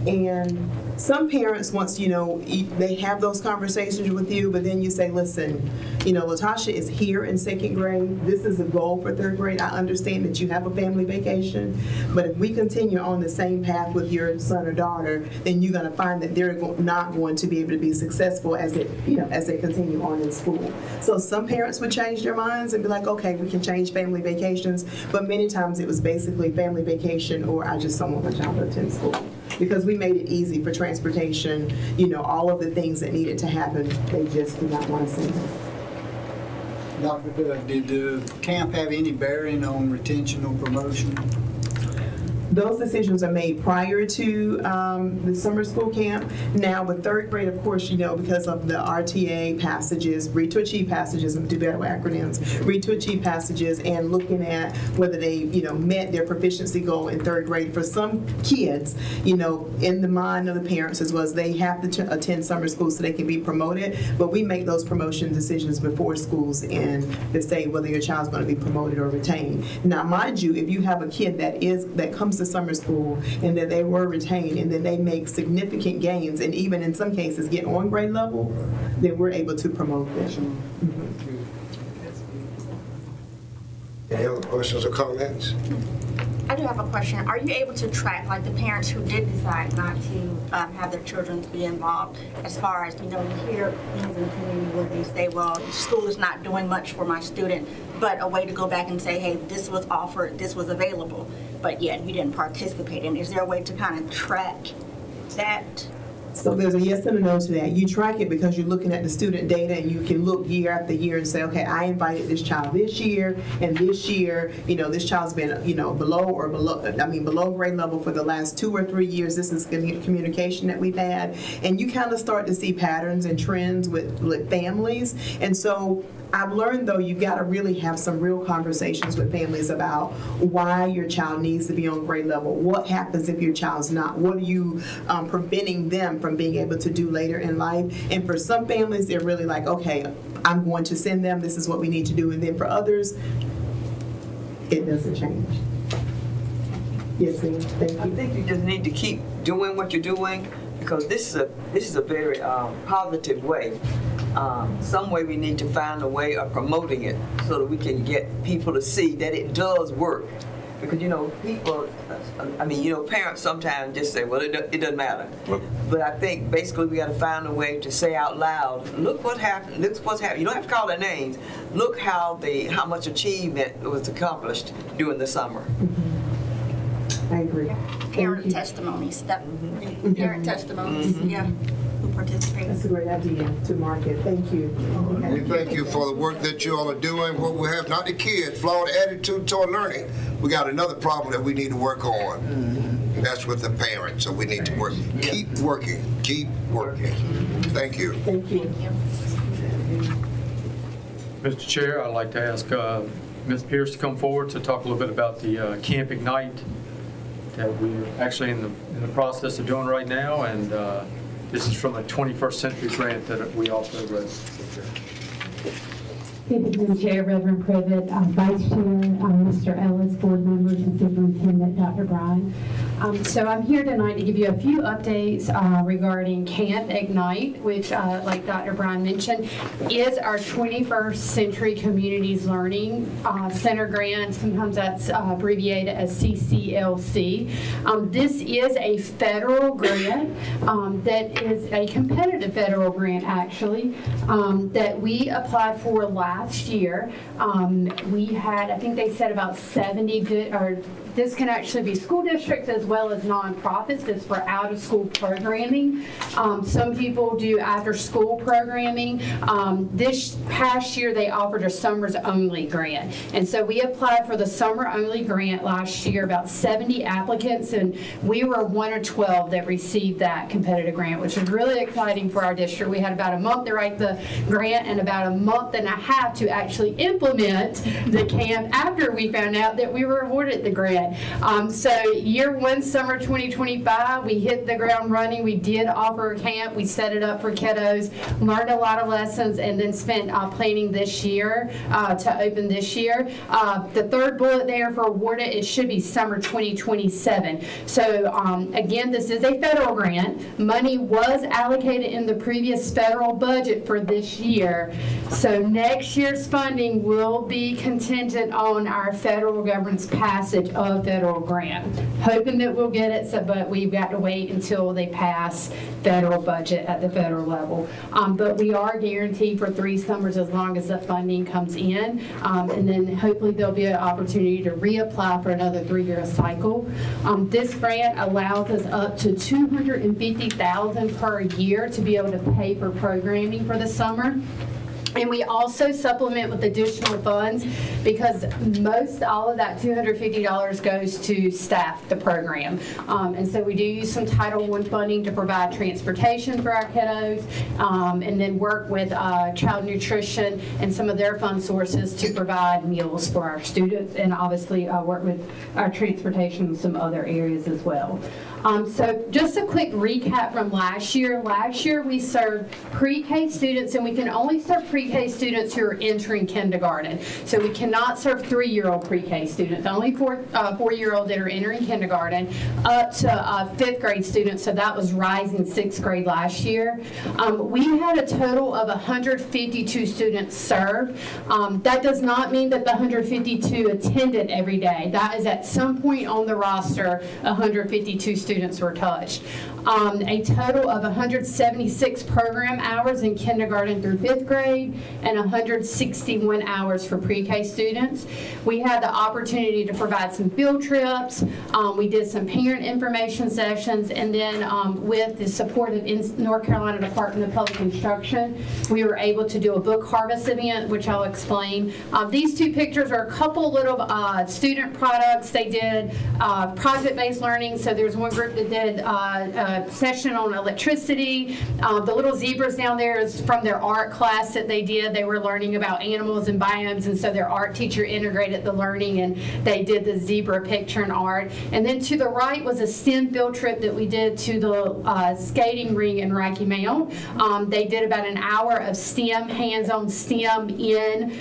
And some parents, once, they have those conversations with you, but then you say, listen, Latasha is here in 2nd grade. This is a goal for 3rd grade. I understand that you have a family vacation, but if we continue on the same path with your son or daughter, then you're going to find that they're not going to be able to be successful as they continue on in school. So some parents would change their minds and be like, okay, we can change family vacations, but many times it was basically family vacation or I just don't want my child to attend school. Because we made it easy for transportation, all of the things that needed to happen, they just did not want to send them. Dr. Did the camp have any bearing on retention or promotion? Those decisions are made prior to the summer school camp. Now, with 3rd grade, of course, because of the RTA passages, Read to Achieve passages, and do better with acronyms, Read to Achieve passages, and looking at whether they, met their proficiency goal in 3rd grade. For some kids, in the mind of the parents as well as they have to attend summer school so they can be promoted, but we make those promotion decisions before schools and to say whether your child's going to be promoted or retained. Now, mind you, if you have a kid that comes to summer school and that they were retained and then they make significant gains and even in some cases get on grade level, then we're able to promote them. Any other questions or comments? I do have a question. Are you able to track, like the parents who did decide not to have their children to be involved, as far as, you hear things in the community where they say, well, school is not doing much for my student, but a way to go back and say, hey, this was offered, this was available, but yet you didn't participate in. Is there a way to kind of track that? So there's a yes and a no to that. You track it because you're looking at the student data and you can look year after year and say, okay, I invited this child this year and this year, this child's been, below grade level for the last 2 or 3 years. This is communication that we've had. And you kind of start to see patterns and trends with families. And so I've learned, though, you've got to really have some real conversations with families about why your child needs to be on grade level. What happens if your child's not? What are you preventing them from being able to do later in life? And for some families, they're really like, okay, I'm going to send them. This is what we need to do. And then for others, it doesn't change. Yes, ma'am. Thank you. I think you just need to keep doing what you're doing because this is a very positive way. Some way we need to find a way of promoting it so that we can get people to see that it does work. Because, people, parents sometimes just say, well, it doesn't matter. But I think basically we got to find a way to say out loud, look what happened, look what's happened. You don't have to call their names. Look how much achievement was accomplished during the summer. I agree. Parent testimonies, parent testimonies, yeah, who participate. That's a great idea to market. Thank you. We thank you for the work that you all are doing. What we have, not the kids, flawed attitude toward learning. We got another problem that we need to work on. And that's with the parents, so we need to work. Keep working, keep working. Thank you. Thank you. Mr. Chair, I'd like to ask Ms. Pierce to come forward to talk a little bit about the Camp Ignite that we're actually in the process of doing right now, and this is from the 21st Century Grant that we also wrote. Good evening, Chair, Reverend Privet, Vice Chair, Mr. Ellis, board members, and Superintendent Dr. Bryan. So I'm here tonight to give you a few updates regarding Camp Ignite, which, like Dr. Bryan mentioned, is our 21st Century Communities Learning Center grant. Sometimes that's abbreviated as CCLC. This is a federal grant that is a competitive federal grant, actually, that we applied for last year. We had, I think they said about 70 good, or this can actually be school districts as well as nonprofits. It's for out-of-school programming. Some people do after-school programming. This past year, they offered a summers-only grant. And so we applied for the summer-only grant last year, about 70 applicants, and we were one of 12 that received that competitive grant, which was really exciting for our district. We had about a month to write the grant and about a month and a half to actually implement the camp after we found out that we were awarded the grant. So year one, summer 2025, we hit the ground running. We did offer a camp. We set it up for kiddos, learned a lot of lessons, and then spent planning this year to open this year. The third bullet there for awarded, it should be summer 2027. So again, this is a federal grant. Money was allocated in the previous federal budget for this year. So next year's funding will be contingent on our federal government's passage of federal grant. Hoping that we'll get it, but we've got to wait until they pass federal budget at the federal level. But we are guaranteed for 3 summers as long as the funding comes in. And then hopefully there'll be an opportunity to reapply for another 3-year cycle. This grant allows us up to $250,000 per year to be able to pay for programming for the summer. And we also supplement with additional funds because most all of that $250 goes to staff the program. And so we do use some Title I funding to provide transportation for our kiddos, and then work with child nutrition and some of their fund sources to provide meals for our students, and obviously work with our transportation in some other areas as well. So just a quick recap from last year. Last year we served pre-K students, and we can only serve pre-K students who are entering kindergarten. So we cannot serve 3-year-old pre-K students, only 4-year-olds that are entering kindergarten, up to 5th grade students. So that was rising 6th grade last year. We had a total of 152 students served. That does not mean that the 152 attended every day. That is at some point on the roster, 152 students were touched. A total of 176 program hours in kindergarten through 5th grade and 161 hours for pre-K students. We had the opportunity to provide some field trips. We did some parent information sessions, and then with the support of North Carolina Department of Public Instruction, we were able to do a book harvest event, which I'll explain. These 2 pictures are a couple little student products. They did project-based learning. So there's one group that did a session on electricity. The little zebras down there is from their art class that they did. They were learning about animals and biomes, and so their art teacher integrated the learning, and they did the zebra picture and art. And then to the right was a STEM field trip that we did to the skating ring in Rocky Mount. They did about an hour of STEM, hands-on STEM in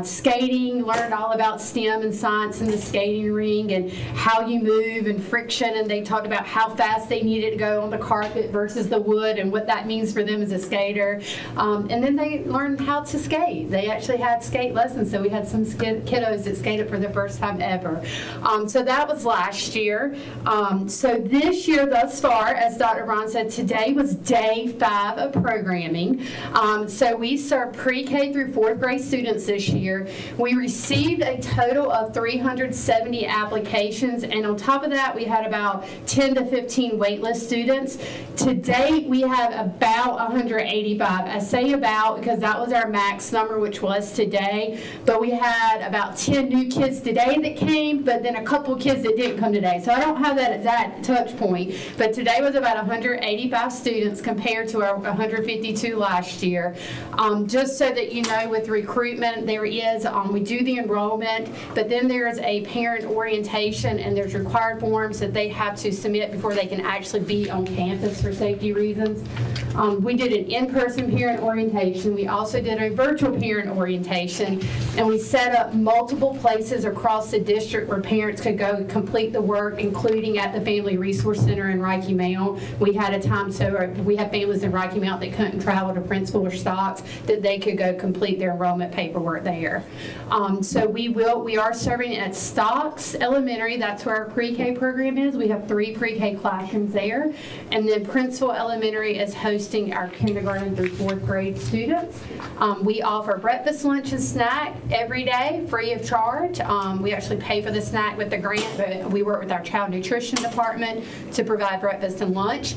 skating, learned all about STEM and science in the skating ring and how you move and friction, and they talked about how fast they needed to go on the carpet versus the wood and what that means for them as a skater. And then they learned how to skate. They actually had skate lessons, so we had some kiddos that skated for the first time ever. So that was last year. So this year thus far, as Dr. Bryan said, today was day 5 of programming. So we served pre-K through 4th grade students this year. We received a total of 370 applications, and on top of that, we had about 10 to 15 waitlist students students. To date, we have about 185. I say about because that was our max number, which was today, but we had about 10 new kids today that came, but then a couple kids that didn't come today. So I don't have that exact touch point, but today was about 185 students compared to our 152 last year. Just so that you know, with recruitment, there is, we do the enrollment, but then there is a parent orientation, and there's required forms that they have to submit before they can actually be on campus for safety reasons. We did an in-person parent orientation. We also did a virtual parent orientation, and we set up multiple places across the district where parents could go complete the work, including at the Family Resource Center in Rocky Mount. We had a time, so we have families in Rocky Mount that couldn't travel to Princeville or Stocks, that they could go complete their enrollment paperwork there. So we are serving at Stocks Elementary. That's where our pre-K program is. We have 3 pre-K classrooms there. And then Princeville Elementary is hosting our kindergarten through 4th grade students. We offer breakfast, lunch, and snack every day, free of charge. We actually pay for the snack with the grant, but we work with our child nutrition department to provide breakfast and lunch.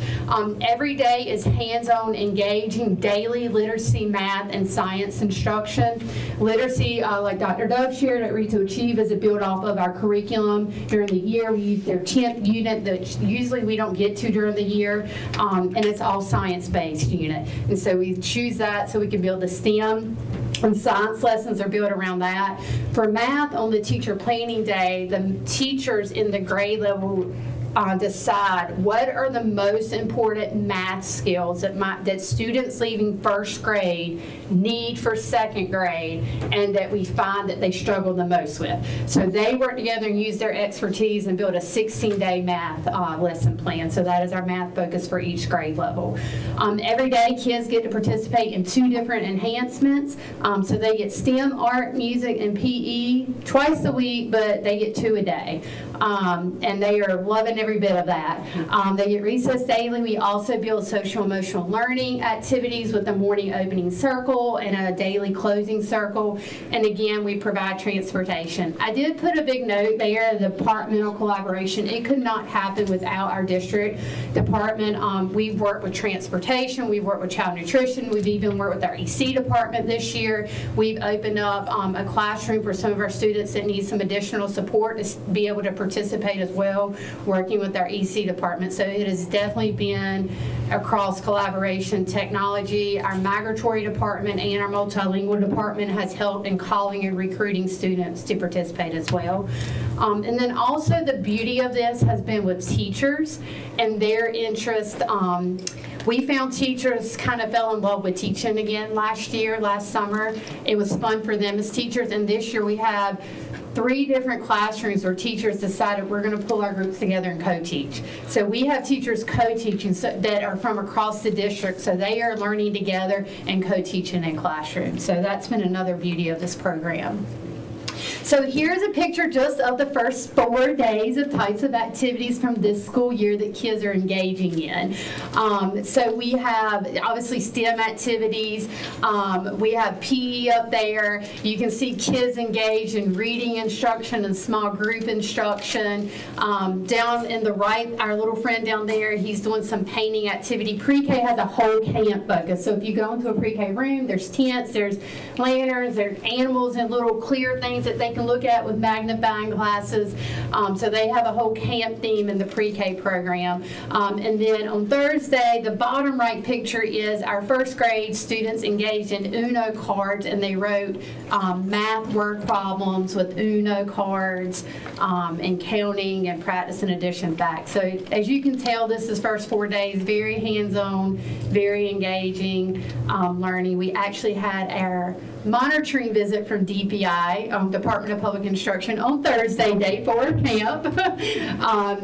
Every day is hands-on, engaging daily literacy, math, and science instruction. Literacy, like Dr. Dove shared at Read to Achieve, is a build off of our curriculum. During the year, we use their 10th unit that usually we don't get to during the year, and it's all science-based unit. And so we choose that so we can build the STEM, and science lessons are built around that. For math, on the teacher planning day, the teachers in the grade level decide what are the most important math skills that students leaving 1st grade need for 2nd grade, and that we find that they struggle the most with. So they work together and use their expertise and build a 16-day math lesson plan. So that is our math focus for each grade level. Every day, kids get to participate in 2 different enhancements. So they get STEM, art, music, and PE twice a week, but they get 2 a day. And they are loving every bit of that. They get recess daily. We also build social emotional learning activities with a morning opening circle and a daily closing circle. And again, we provide transportation. I did put a big note there, the departmental collaboration. It could not happen without our district department. We've worked with transportation. We've worked with child nutrition. We've even worked with our EC department this year. We've opened up a classroom for some of our students that need some additional support to be able to participate as well, working with our EC department. So it has definitely been across collaboration. Technology, our migratory department and our multilingual department has helped in calling and recruiting students to participate as well. And then also the beauty of this has been with teachers and their interest. We found teachers kind of fell in love with teaching again last summer. It was fun for them as teachers, and this year we have 3 different classrooms where teachers decided we're going to pull our groups together and co-teach. So we have teachers co-teaching that are from across the district, so they are learning together and co-teaching in classrooms. So that's been another beauty of this program. So here's a picture just of the first 4 days of types of activities from this school year that kids are engaging in. So we have obviously STEM activities. We have PE up there. You can see kids engaged in reading instruction and small group instruction. Down in the right, our little friend down there, he's doing some painting activity. Pre-K has a whole camp focus. So if you go into a pre-K room, there's tents, there's lanterns, there's animals and little clear things that they can look at with magnifying glasses. So they have a whole camp theme in the pre-K program. And then on Thursday, the bottom right picture is our 1st grade students engaged in Uno cards, and they wrote math word problems with Uno cards and counting and practicing addition facts. So as you can tell, this is first 4 days, very hands-on, very engaging learning. We actually had our monitoring visit from DPI, Department of Public Instruction, on Thursday, day 4 of camp,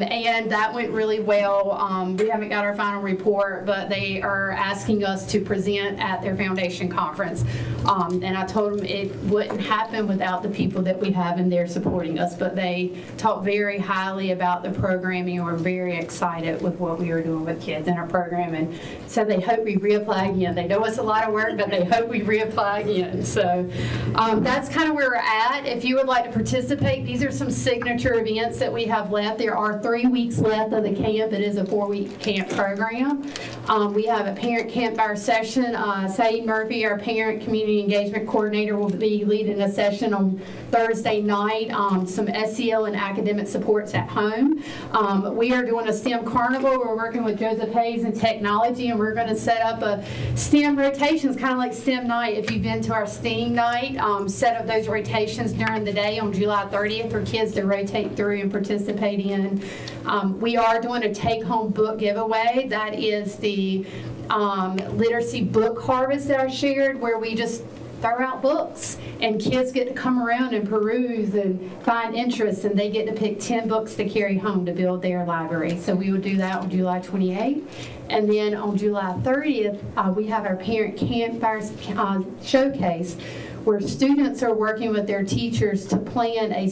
and that went really well. We haven't got our final report, but they are asking us to present at their foundation conference, and I told them it wouldn't happen without the people that we have in there supporting us, but they talked very highly about the programming and were very excited with what we are doing with kids in our program, and so they hope we reapply again. They know it's a lot of work, but they hope we reapply again. So that's kind of where we're at. if you would like to participate, these are some signature events that we have left. There are 3 weeks left of the camp. It is a 4-week camp program. We have a parent campfire session. Saeed Murphy, our parent community engagement coordinator, will be leading a session on Thursday night, some SEL and academic supports at home. We are doing a STEM carnival. We're working with Joseph Hayes in technology, and we're going to set up a STEM rotations, kind of like STEM night. If you've been to our STEAM night, set up those rotations during the day on July 30th for kids to rotate through and participate in. We are doing a take-home book giveaway. That is the literacy book harvest that I shared, where we just throw out books and kids get to come around and peruse and find interest, and they get to pick 10 books to carry home to build their library. So we will do that on July 28th. And then on July 30th, we have our parent campfire showcase, where students are working with their teachers to plan a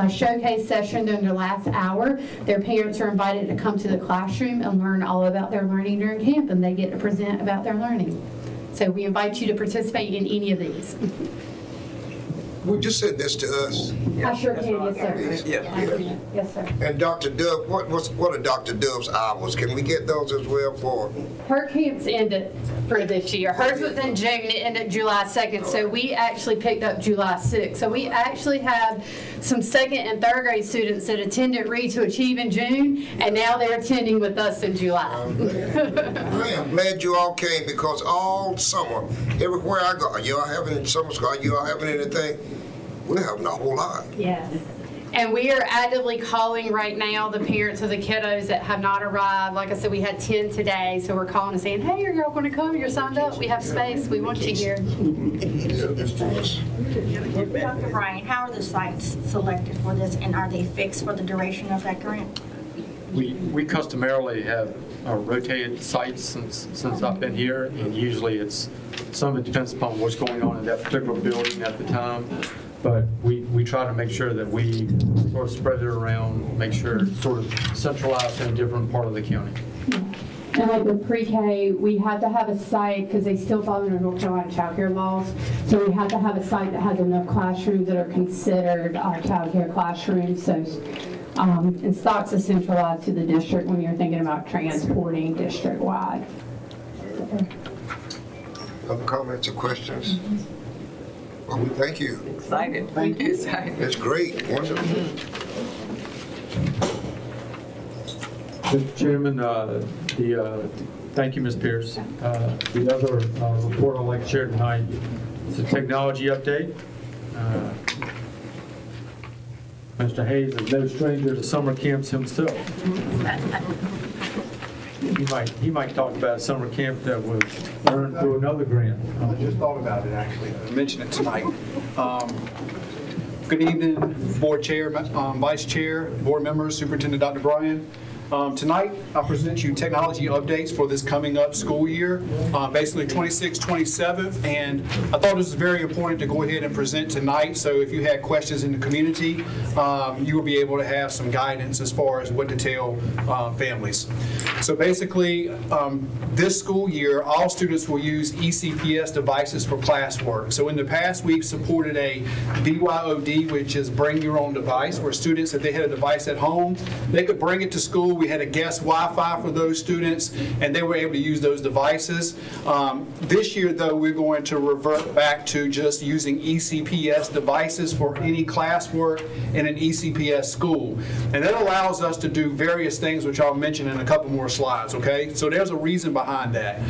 showcase session during the last hour. Their parents are invited to come to the classroom and learn all about their learning during camp, and they get to present about their learning. So we invite you to participate in any of these. Would you send this to us? I sure can, yes, sir. Yeah. Yes, sir. And Dr. Dove, what are Dr. Dove's hours? Can we get those as well for? Her camp's ended for this year. Hers was in June, it ended July 2nd, so we actually picked up July 6th. So we actually have some second and third grade students that attended Read to Achieve in June, and now they're attending with us in July. I am glad you all came, because all summer, everywhere I go, are y'all having summer school? Are y'all having anything? We're having a whole lot. Yes. And we are actively calling right now the parents of the kiddos that have not arrived. Like I said, we had 10 today, so we're calling and saying, hey, are y'all going to come? You're signed up. We have space. We want you here. Dr. Bryan, how are the sites selected for this, and are they fixed for the duration of that grant? We customarily have rotated sites since I've been here, and usually some of it depends upon what's going on in that particular building at the time. But we try to make sure that we sort of spread it around, make sure it's sort of centralized in a different part of the county. And like with pre-K, we had to have a site, because they still follow the North Carolina child care laws, so we had to have a site that has enough classrooms that are considered child care classrooms. So and stocks are centralized to the district when you're thinking about transporting district-wide. Other comments or questions? Well, we thank you. Excited. Thank you. Excited. It's great. Wonderful. Mr. Chairman, thank you, Ms. Pierce. The other report I'd like to share tonight is a technology update. Mr. Hayes is no stranger to summer camps himself. He might talk about a summer camp that was earned through another grant. I just thought about it, actually. I mentioned it tonight. Good evening, Board Chair, Vice Chair, Board members, Superintendent Dr. Bryan. Tonight, I present you technology updates for this coming up school year, basically 26-27, and I thought it was very important to go ahead and present tonight, so if you had questions in the community, you will be able to have some guidance as far as what to tell families. So basically, this school year, all students will use ECPS devices for classwork. So in the past, we've supported a BYOD, which is bring your own device, where students, if they had a device at home, they could bring it to school. We had a guest Wi-Fi for those students, and they were able to use those devices. This year, though, we're going to revert back to just using ECPS devices for any classwork in an ECPS school. And that allows us to do various things, which I'll mention in a couple more slides, okay? So there's a reason behind that.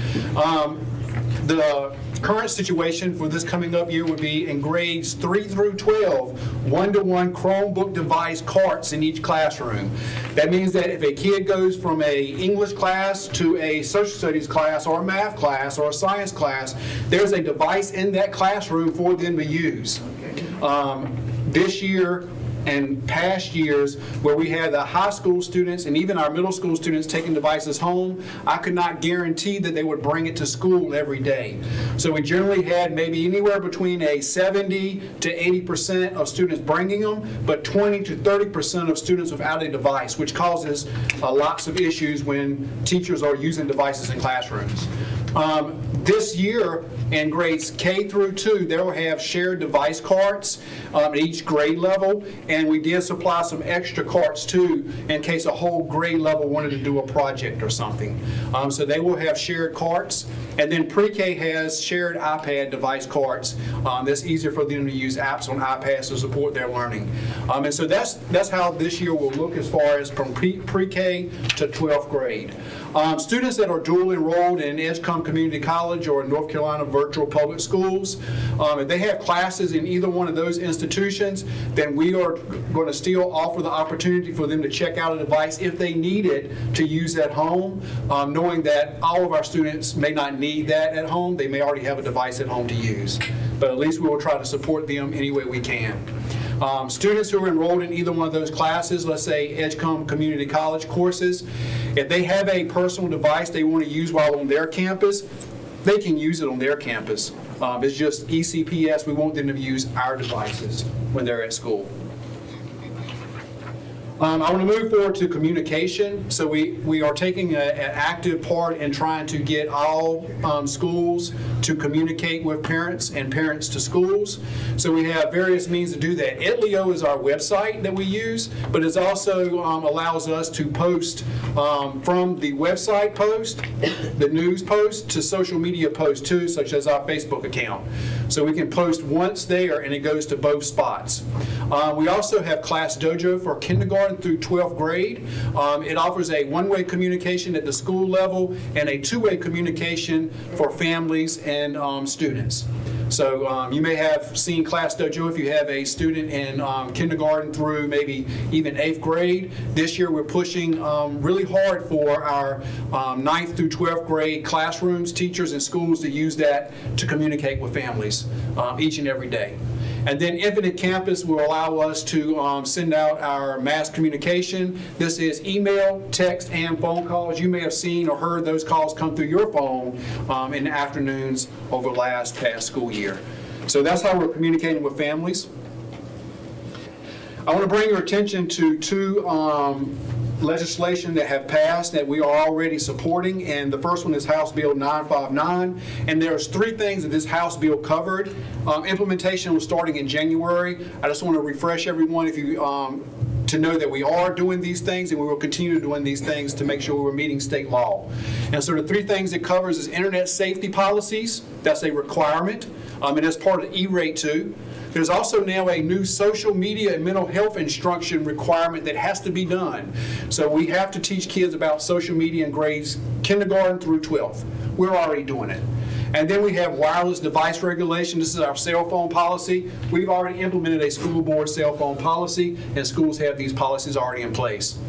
The current situation for this coming up year would be in grades 3 through 12, one-to-one Chromebook device carts in each classroom. That means that if a kid goes from a English class to a social studies class or a math class or a science class, there's a device in that classroom for them to use. This year, and past years where we had the high school students and even our middle school students taking devices home, I could not guarantee that they would bring it to school every day. So we generally had maybe anywhere between a 70 to 80% of students bringing them, but 20 to 30% of students without a device, which causes lots of issues when teachers are using devices in classrooms. This year, in grades K through 2, they will have shared device carts at each grade level, and we did supply some extra carts too in case a whole grade level wanted to do a project or something. So they will have shared carts, and then pre-K has shared iPad device carts. That's easier for them to use apps on iPads to support their learning. And so that's how this year will look as far as from pre-K to 12th grade. Students that are dual enrolled in Edgecombe Community College or North Carolina Virtual Public Schools, if they have classes in either one of those institutions, then we are going to still offer the opportunity for them to check out a device if they need it to use at home, knowing that all of our students may not need that at home. They may already have a device at home to use. But at least we will try to support them any way we can. Students who are enrolled in either one of those classes, let's say Edgecombe Community College courses, if they have a personal device they want to use while on their campus, they can use it on their campus. It's just ECPS, we want them to use our devices when they're at school. I want to move forward to communication. So we are taking an active part in trying to get all schools to communicate with parents and parents to schools. So we have various means to do that. Edlio is our website that we use, but it also allows us to post from the website post, the news post, to social media posts too, such as our Facebook account. So we can post once there and it goes to both spots. We also have Class Dojo for kindergarten through 12th grade. It offers a one-way communication at the school level and a two-way communication for families and students. So you may have seen Class Dojo if you have a student in kindergarten through maybe even 8th grade. This year we're pushing really hard for our 9th through 12th grade classrooms, teachers, and schools to use that to communicate with families each and every day. And then Infinite Campus will allow us to send out our mass communication. This is email, text, and phone calls. You may have seen or heard those calls come through your phone in the afternoons over the past school year. So that's how we're communicating with families. I want to bring your attention to two legislation that have passed that we are already supporting, and the first one is House Bill 959, and there's three things that this House bill covered. Implementation was starting in January. I just want to refresh everyone if you to know that we are doing these things and we will continue doing these things to make sure we're meeting state law. And so the three things it covers is internet safety policies. That's a requirement, and that's part of E-rate too. There's also now a new social media and mental health instruction requirement that has to be done. So we have to teach kids about social media in grades kindergarten through 12th. We're already doing it. And then we have wireless device regulation. This is our cell phone policy. We've already implemented a school board cell phone policy, and schools have these policies already in place.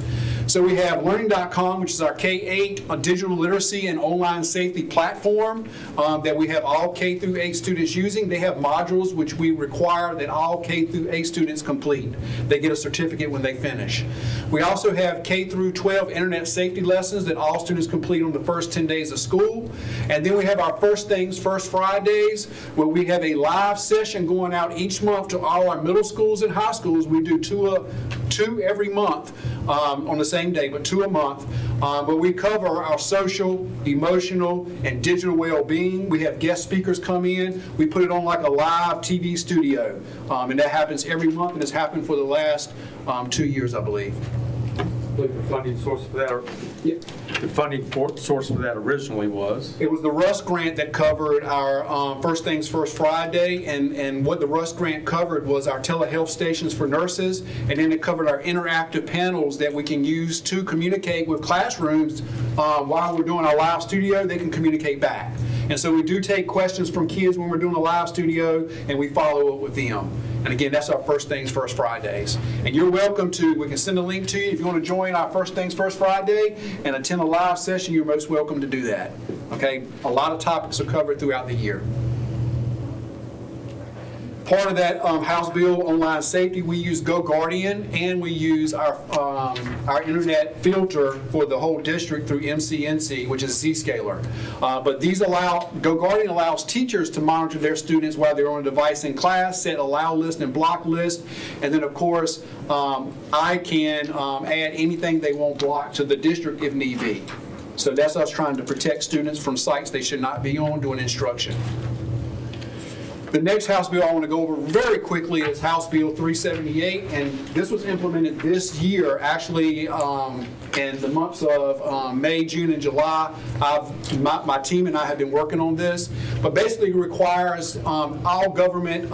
So we have learning.com, which is our K-8 digital literacy and online safety platform that we have all K through 8 students using. They have modules which we require that all K through 8 students complete. They get a certificate when they finish. We also have K through 12 internet safety lessons that all students complete on the first 10 days of school. And then we have our First Things First Fridays, where we have a live session going out each month to all our middle schools and high schools. We do two every month on the same day, but 2 a month. But we cover our social, emotional, and digital well-being. We have guest speakers come in. We put it on like a live TV studio. And that happens every month, and it's happened for the last 2 years, I believe. The funding source for that, the funding source for that originally was? It was the RUST grant that covered our First Things First Friday, and what the RUST grant covered was our telehealth stations for nurses, and then it covered our interactive panels that we can use to communicate with classrooms while we're doing our live studio. They can communicate back. And so we do take questions from kids when we're doing a live studio, and we follow up with them. And again, that's our First Things First Fridays. And you're welcome to, we can send a link to you if you want to join our First Things First Friday and attend a live session. You're most welcome to do that. Okay? A lot of topics are covered throughout the year. Part of that House Bill online safety, we use GoGuardian, and we use our internet filter for the whole district through MCNC, which is Zscaler. But these GoGuardian allows teachers to monitor their students while they're on a device in class, set allow list and block list, and then of course I can add anything they want blocked to the district if need be. So that's us trying to protect students from sites they should not be on during instruction. The next House bill I want to go over very quickly is House Bill 378, and this was implemented this year, actually in the months of May, June, and July. My team and I have been working on this, but basically requires all government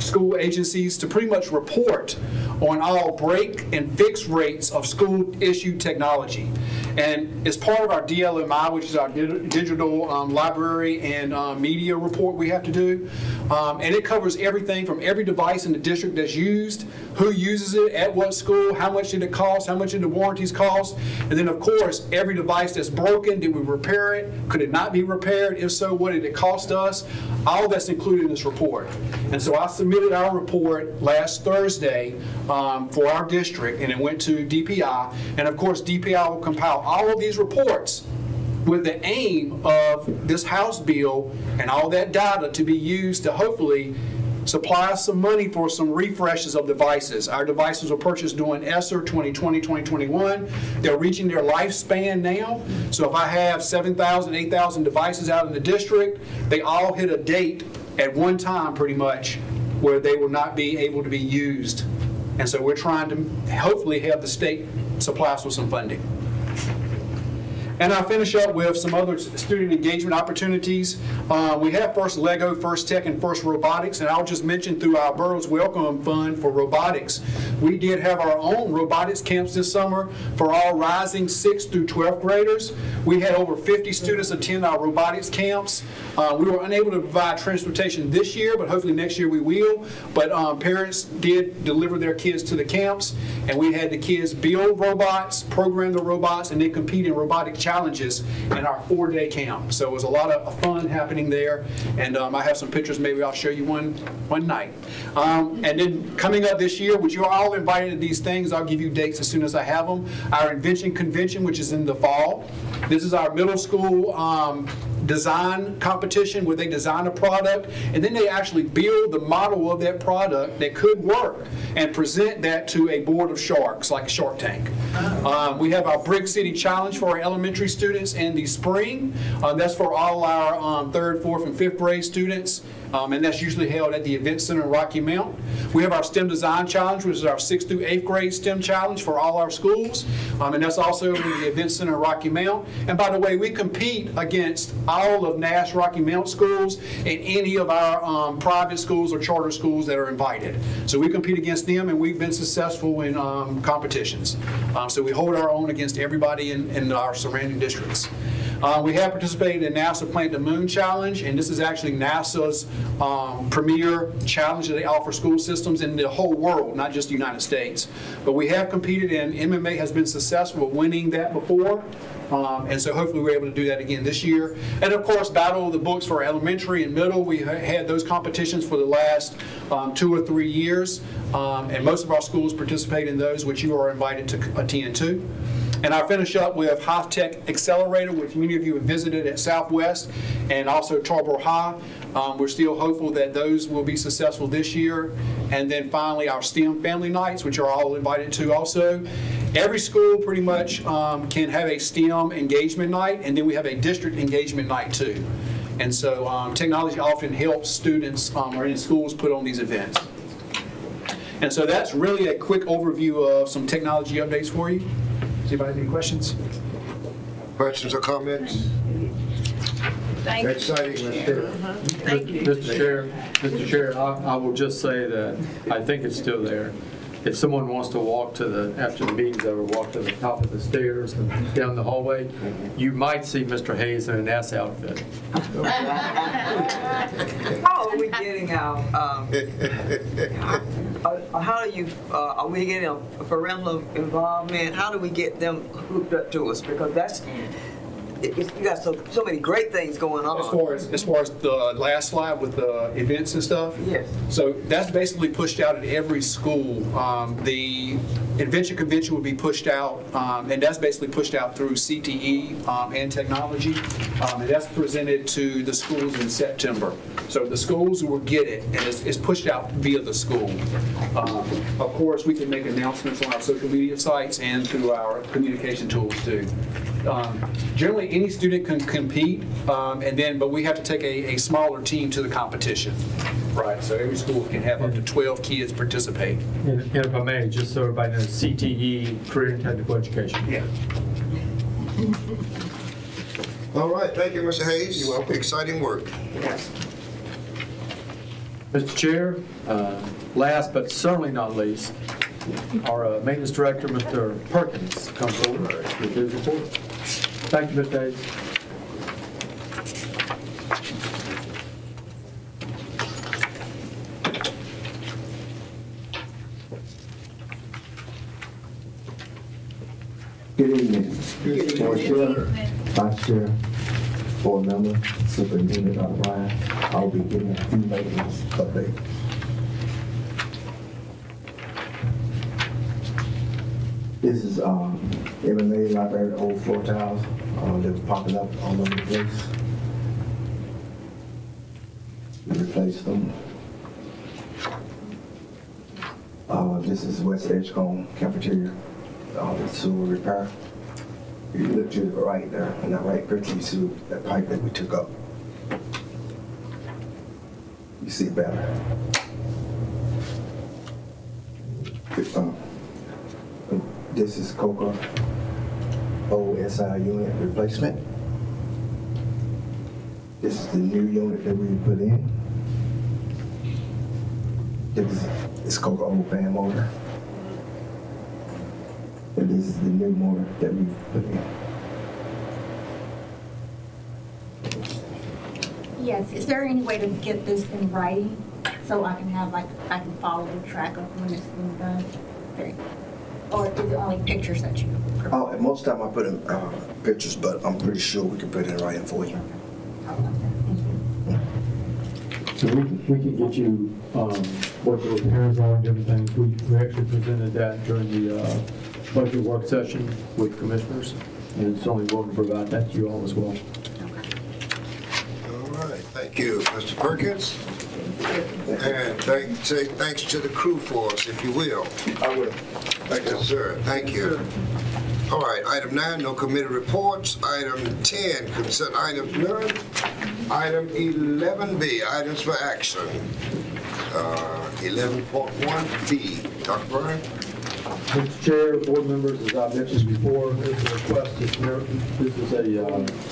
school agencies to pretty much report on all break and fix rates of school-issued technology. And as part of our DLMI, which is our digital library and media report we have to do, and it covers everything from every device in the district that's used, who uses it, at what school, how much did it cost, how much did the warranties cost, and then of course, every device that's broken, did we repair it, could it not be repaired, if so, what did it cost us, all that's included in this report. And so I submitted our report last Thursday for our district, and it went to DPI, and of course, DPI will compile all of these reports with the aim of this House bill and all that data to be used to hopefully supply some money for some refreshes of devices. Our devices were purchased during ESSER 2020, 2021. They're reaching their lifespan now. So if I have 7,000, 8,000 devices out in the district, they all hit a date at one time pretty much where they will not be able to be used. And so we're trying to hopefully have the state supply us with some funding. And I'll finish up with some other student engagement opportunities. We have First Lego, First Tech, and First Robotics, and I'll just mention through our Borough's Welcome Fund for robotics. We did have our own robotics camps this summer for all rising 6th through 12th graders. We had over 50 students attend our robotics camps. We were unable to provide transportation this year, but hopefully next year we will. But parents did deliver their kids to the camps, and we had the kids build robots, program the robots, and then compete in robotic challenges in our 4-day camp. So it was a lot of fun happening there, and I have some pictures. Maybe I'll show you one night. And then coming up this year, which you're all invited to these things, I'll give you dates as soon as I have them. Our Invention Convention, which is in the fall. This is our middle school design competition where they design a product and then they actually build the model of that product that could work and present that to a board of sharks, like Shark Tank. We have our Brick City Challenge for our elementary students in the spring. That's for all our 3rd, 4th, and 5th grade students. And that's usually held at the Event Center in Rocky Mount. We have our STEM Design Challenge, which is our 6th through 8th grade STEM challenge for all our schools. And that's also in the Event Center in Rocky Mount. And by the way, we compete against all of Nash Rocky Mount schools and any of our private schools or charter schools that are invited. So we compete against them, and we've been successful in competitions. So we hold our own against everybody in our surrounding districts. We have participated in NASA Plant the Moon Challenge, and this is actually NASA's premier challenge that they offer school systems in the whole world, not just the United States. But we have competed, and MMA has been successful at winning that before. And so hopefully we're able to do that again this year. And of course, Battle of the Books for elementary and middle. We had those competitions for the last 2 or 3 years. And most of our schools participate in those, which you are invited to attend to. And I'll finish up with High Tech Accelerator, which many of you have visited at Southwest and also Tarboro High. We're still hopeful that those will be successful this year. And then finally, our STEM Family Nights, which are all invited to also. Every school pretty much can have a STEM engagement night, and then we have a district engagement night too. And so technology often helps students or in schools put on these events. And so that's really a quick overview of some technology updates for you. Does anybody have any questions? Questions or comments? Thank you. Exciting. Thank you. Mr. Chair, I will just say that I think it's still there. If someone wants to walk to after the meeting's over, walk to the top of the stairs and down the hallway, you might see Mr. Hayes in an S outfit. How are we getting our, are we getting a parental involvement? How do we get them hooked up to us? Because you got so many great things going on. As far as the last slide with the events and stuff? Yes. So that's basically pushed out at every school. The Invention Convention will be pushed out, and that's basically pushed out through CTE and technology. And that's presented to the schools in September. So the schools will get it, and it's pushed out via the school. Of course, we can make announcements on our social media sites and through our communication tools too. Generally, any student can compete, but we have to take a smaller team to the competition. Right, so every school can have up to 12 kids participate. And if I may, just so everybody knows, CTE, Career and Technical Education. Yeah. All right, thank you, Mr. Hayes. You're welcome. Exciting work. Yes. Mr. Chair, last but certainly not least, our maintenance director, Mr. Perkins, comes forward with his report. Thank you, Mr. Hayes. Good evening. Board Chair, Vice Chair, Board Member, Superintendent Dr. Bryan. I'll be giving a few maintenance updates. This is MMA library, old floor tiles that were popping up all over the place. We replaced them. This is West Edgecombe cafeteria. The sewer repair. If you look to the right there, in that right picture, you see that pipe that we took up. You see it better. This is Coca OSI unit replacement. This is the new unit that we put in. This is Coca old fan motor. And this is the new motor that we've put in. Yes, is there any way to get this in writing so I can have, I can follow the track of when it's being done? Okay. Or is it only pictures that you? Oh, and most of the time I put in pictures, but I'm pretty sure we can put it in writing for you. So we can get you what the repairs are and different things. We actually presented that during the budget work session with commissioners, and it's only willing to provide that to you all as well. All right, thank you, Mr. Perkins. And say thanks to the crew for us, if you will. I will. Thank you, sir. Thank you. All right, item 9, no committee reports. Item 10, consent items none. Item 11B, items for action. 11.1B, Dr. Bryan. Mr. Chair, board members, as I mentioned before, this is a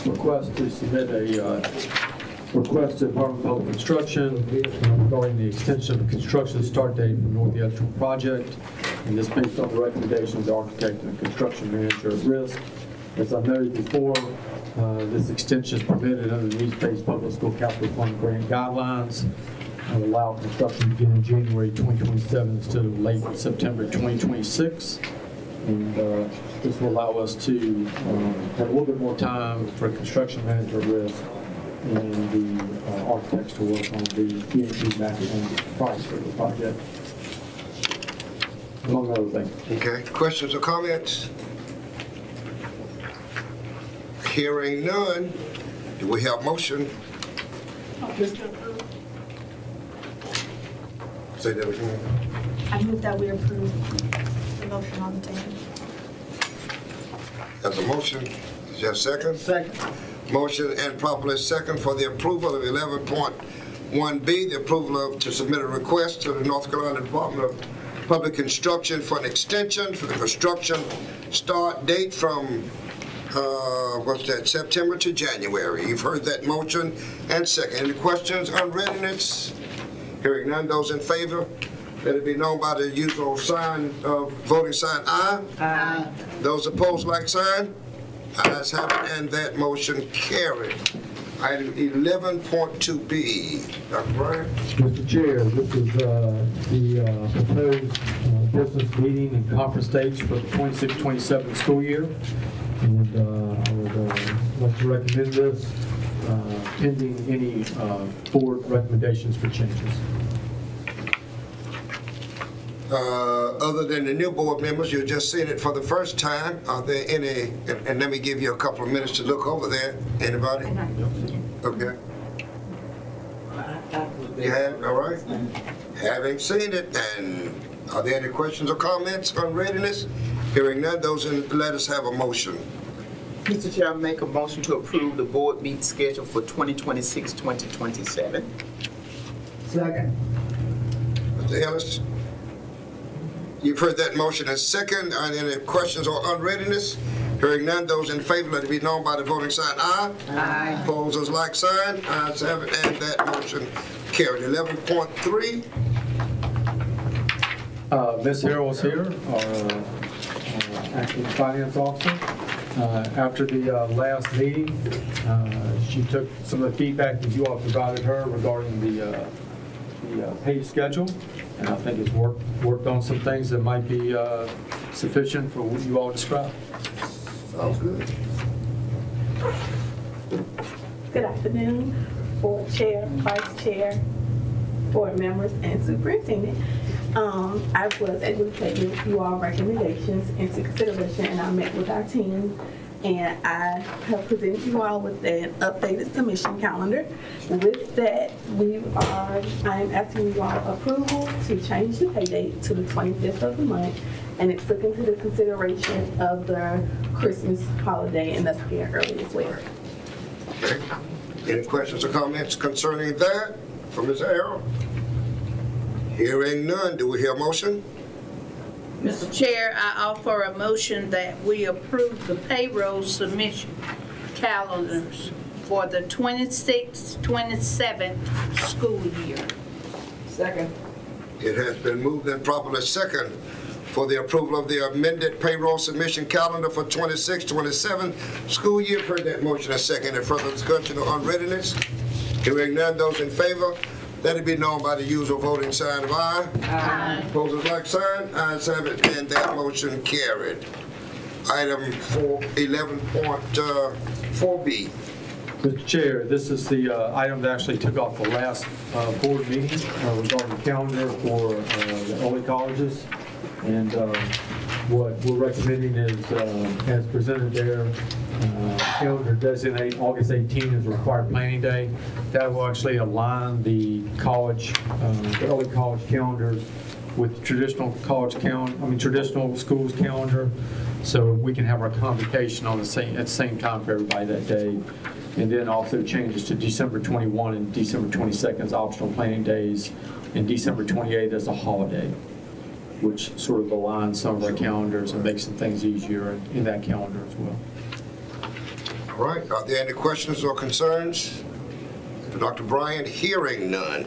request to submit a request to the Department of Public Construction regarding the extension of the construction start date for the North Edgecombe project, and this based on the recommendation of the architect and the construction manager at risk. As I noted before, this extension is permitted under the needs-based public school capital fund grant guidelines and allow construction to begin in January 2027 instead of late September 2026. And this will allow us to have a little bit more time for construction manager at risk and the architects to work on the DNP maximum price for the project, among other things. Okay, questions or comments? Hearing none, do we have motion? Say that again. I move that we approve the motion on the table. That's a motion. Is there a second? Second. Motion and properly second for the approval of 11.1B, the approval to submit a request to the North Carolina Department of Public Construction for an extension for the construction start date from September to January. You've heard that motion and second. Any questions on readiness? Hearing none, those in favor, let it be known by the usual sign of voting sign aye. Aye. Those opposed, like sign. Ayes have it, and that motion carried. Item 11.2B, Dr. Bryan. Mr. Chair, this is the proposed business meeting and conference dates for the 26-27 school year. And I would like to recommend this pending any board recommendations for changes. Other than the new board members, you're just seeing it for the first time. Are there any, and let me give you a couple of minutes to look over there. Anybody? Okay. You have, all right. Having seen it, and are there any questions or comments on readiness? Hearing none, those in, let us have a motion. Mr. Chair, I make a motion to approve the board meeting schedule for 2026-2027. Second. Mr. Ellis? You've heard that motion as second. Are there any questions or unreadiness? Hearing none, those in favor, let it be known by the voting sign aye. Aye. Opposers, like sign. Ayes have it, and that motion carried. 11.3. Ms. Harrell's here, our acting finance officer. After the last meeting, she took some of the feedback that you all provided her regarding the pay schedule, and I think it's worked on some things that might be sufficient for what you all described. Sounds good. Good afternoon, board chair, vice chair, board members, and superintendent. I was able to take you all recommendations into consideration, and I met with our team, and I have presented you all with an updated submission calendar. With that, I am asking you all approval to change the pay date to the 25th of the month, and it took into the consideration of the Christmas holiday, and that's being early as well. Okay. Any questions or comments concerning that from Ms. Harrell? Hearing none, do we hear a motion? Mr. Chair, I offer a motion that we approve the payroll submission calendars for the 26-27 school year. Second. It has been moved and properly second for the approval of the amended payroll submission calendar for 26-27 school year. Heard that motion as second. Any further discussion or unreadiness? Hearing none, those in favor, let it be known by the usual voting sign of aye. Aye. Opposers, like sign. Ayes have it, and that motion carried. Item 11.4B. Mr. Chair, this is the item that actually took off the last board meeting regarding the calendar for the early colleges. And what we're recommending is, as presented there, calendar designate August 18 as required planning day. That will actually align the college, the early college calendars with traditional traditional schools calendar, so we can have our convocation at the same time for everybody that day. And then also changes to December 21 and December 22nd as optional planning days, and December 28th as a holiday, which sort of aligns some of our calendars and makes some things easier in that calendar as well. All right, are there any questions or concerns for Dr. Bryant? Hearing none.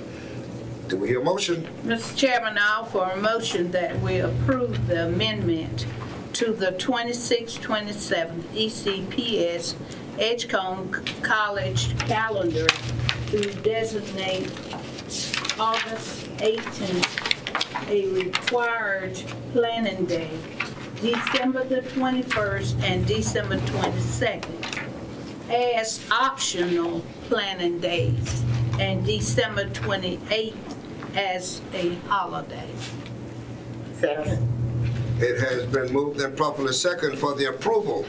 Do we hear a motion? Mr. Chairman, I offer a motion that we approve the amendment to the 26-27 ECPS Edgecombe College calendar to designate August 18th a required planning day, December the 21st and December 22nd as optional planning days, and December 28th as a holiday. Second. It has been moved and properly second for the approval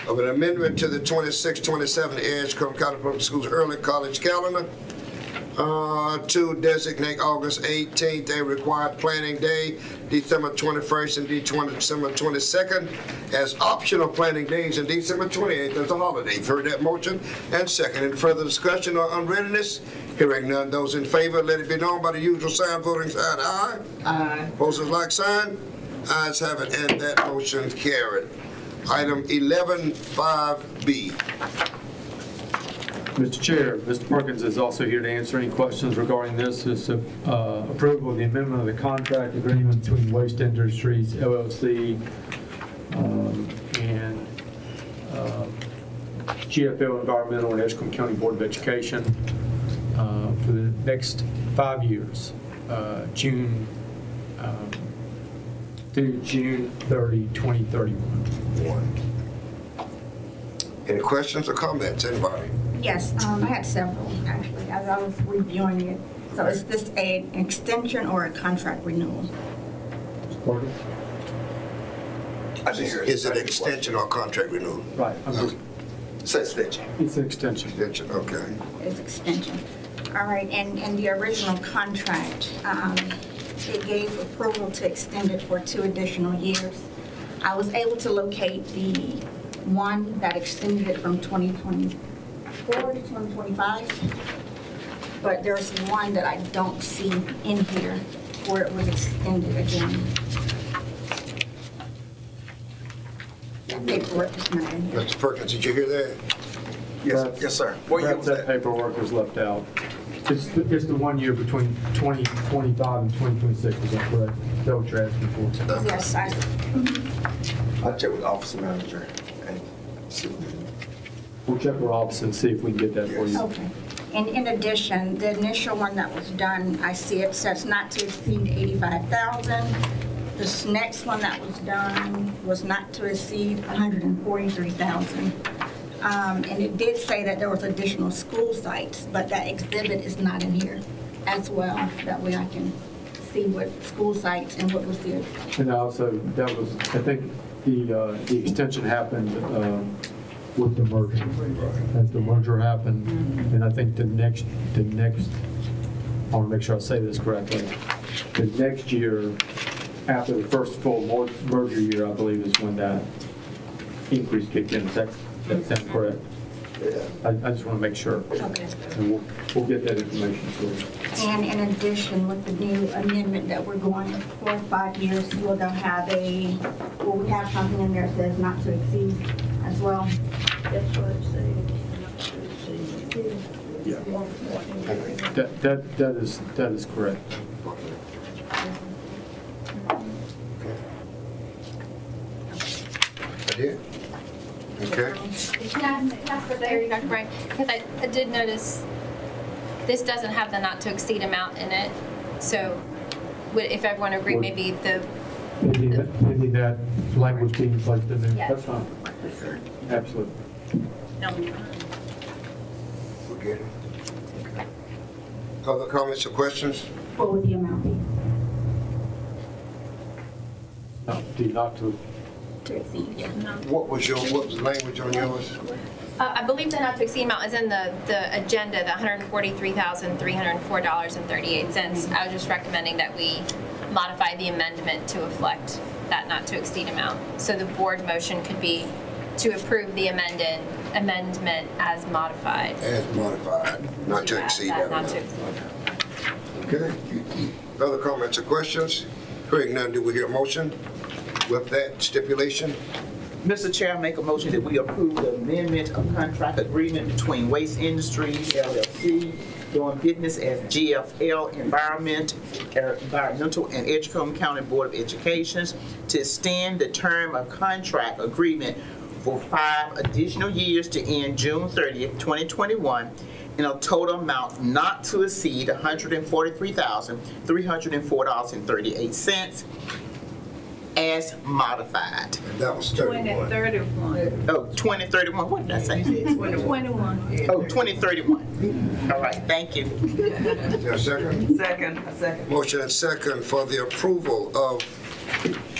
of an amendment to the 26-27 Edgecombe County Public Schools early college calendar to designate August 18th a required planning day, December 21st and December 22nd as optional planning days, and December 28th as a holiday. You've heard that motion and second. Any further discussion or unreadiness? Hearing none, those in favor, let it be known by the usual sign, voting sign aye. Aye. Opposers, like sign. Ayes have it, and that motion carried. Item 11.5B. Mr. Chair, Mr. Perkins is also here to answer any questions regarding this. This is approval of the amendment of the contract agreement between Waste Industries LLC and GFL Environmental and Edgecombe County Board of Education for the next 5 years, June through June 30, 2031. Any questions or comments? Anybody? Yes, I had several, actually, as I was reviewing it. So is this an extension or a contract renewal? Mr. Perkins? Is it extension or contract renewal? Right. It's an extension. It's an extension. Extension, okay. It's extension. All right, and the original contract, it gave approval to extend it for 2 additional years. I was able to locate the one that extended it from 2024 to 2025. But there's one that I don't see in here where it was extended again. That paperwork is not in here. Mr. Perkins, did you hear that? Yes, sir. Perhaps that paperwork was left out. It's the 1 year between 2025 and 2026, is that correct? Is that what you're asking for? Yes, I'll check with the office manager and see. We'll check our office and see if we can get that for you. Okay. And in addition, the initial one that was done, I see it says not to exceed 85,000. This next one that was done was not to exceed 143,000. And it did say that there was additional school sites, but that exhibit is not in here as well. That way I can see what school sites and what was there. And also, that was, I think, the extension happened with the merger. As the merger happened, and I think the next, I want to make sure I say this correctly, the next year, after the first full merger year, I believe, is when that increase kicked in. Does that sound correct? I just want to make sure. Okay. And we'll get that information for you. And in addition, with the new amendment that we're going for 5 years, will they have will we have something in there that says not to exceed as well? That's what it says. Yeah. That is correct. That it? Okay. Can I ask for clarity, Dr. Bryan? Because I did notice this doesn't have the not to exceed amount in it. So if everyone agreed, maybe Maybe that language being placed in there. Yes. That's fine. Absolutely. We'll get it. Okay. Other comments or questions? What would the amount be? Not to. To exceed, yeah. What was the language on yours? I believe the not to exceed amount is in the agenda, the $143,304.38. I was just recommending that we modify the amendment to reflect that not to exceed amount. So the board motion could be to approve the amendment as modified. As modified, not to exceed that Not amount. to exceed. Okay. Other comments or questions? Hearing none, do we hear a motion with that stipulation? Mr. Chair, I make a motion that we approve the amendment of contract agreement between Waste Industries LLC doing business as GFL Environmental and Edgecombe County Board of Education to extend the term of contract agreement for 5 additional years to end June 30th, 2021, in a total amount not to exceed $143,304.38 as modified. And that was 31. 2031. Oh, 2031, what did I say? 21. Oh, 2031. All right, thank you. Is there a second? Second. Motion and second for the approval of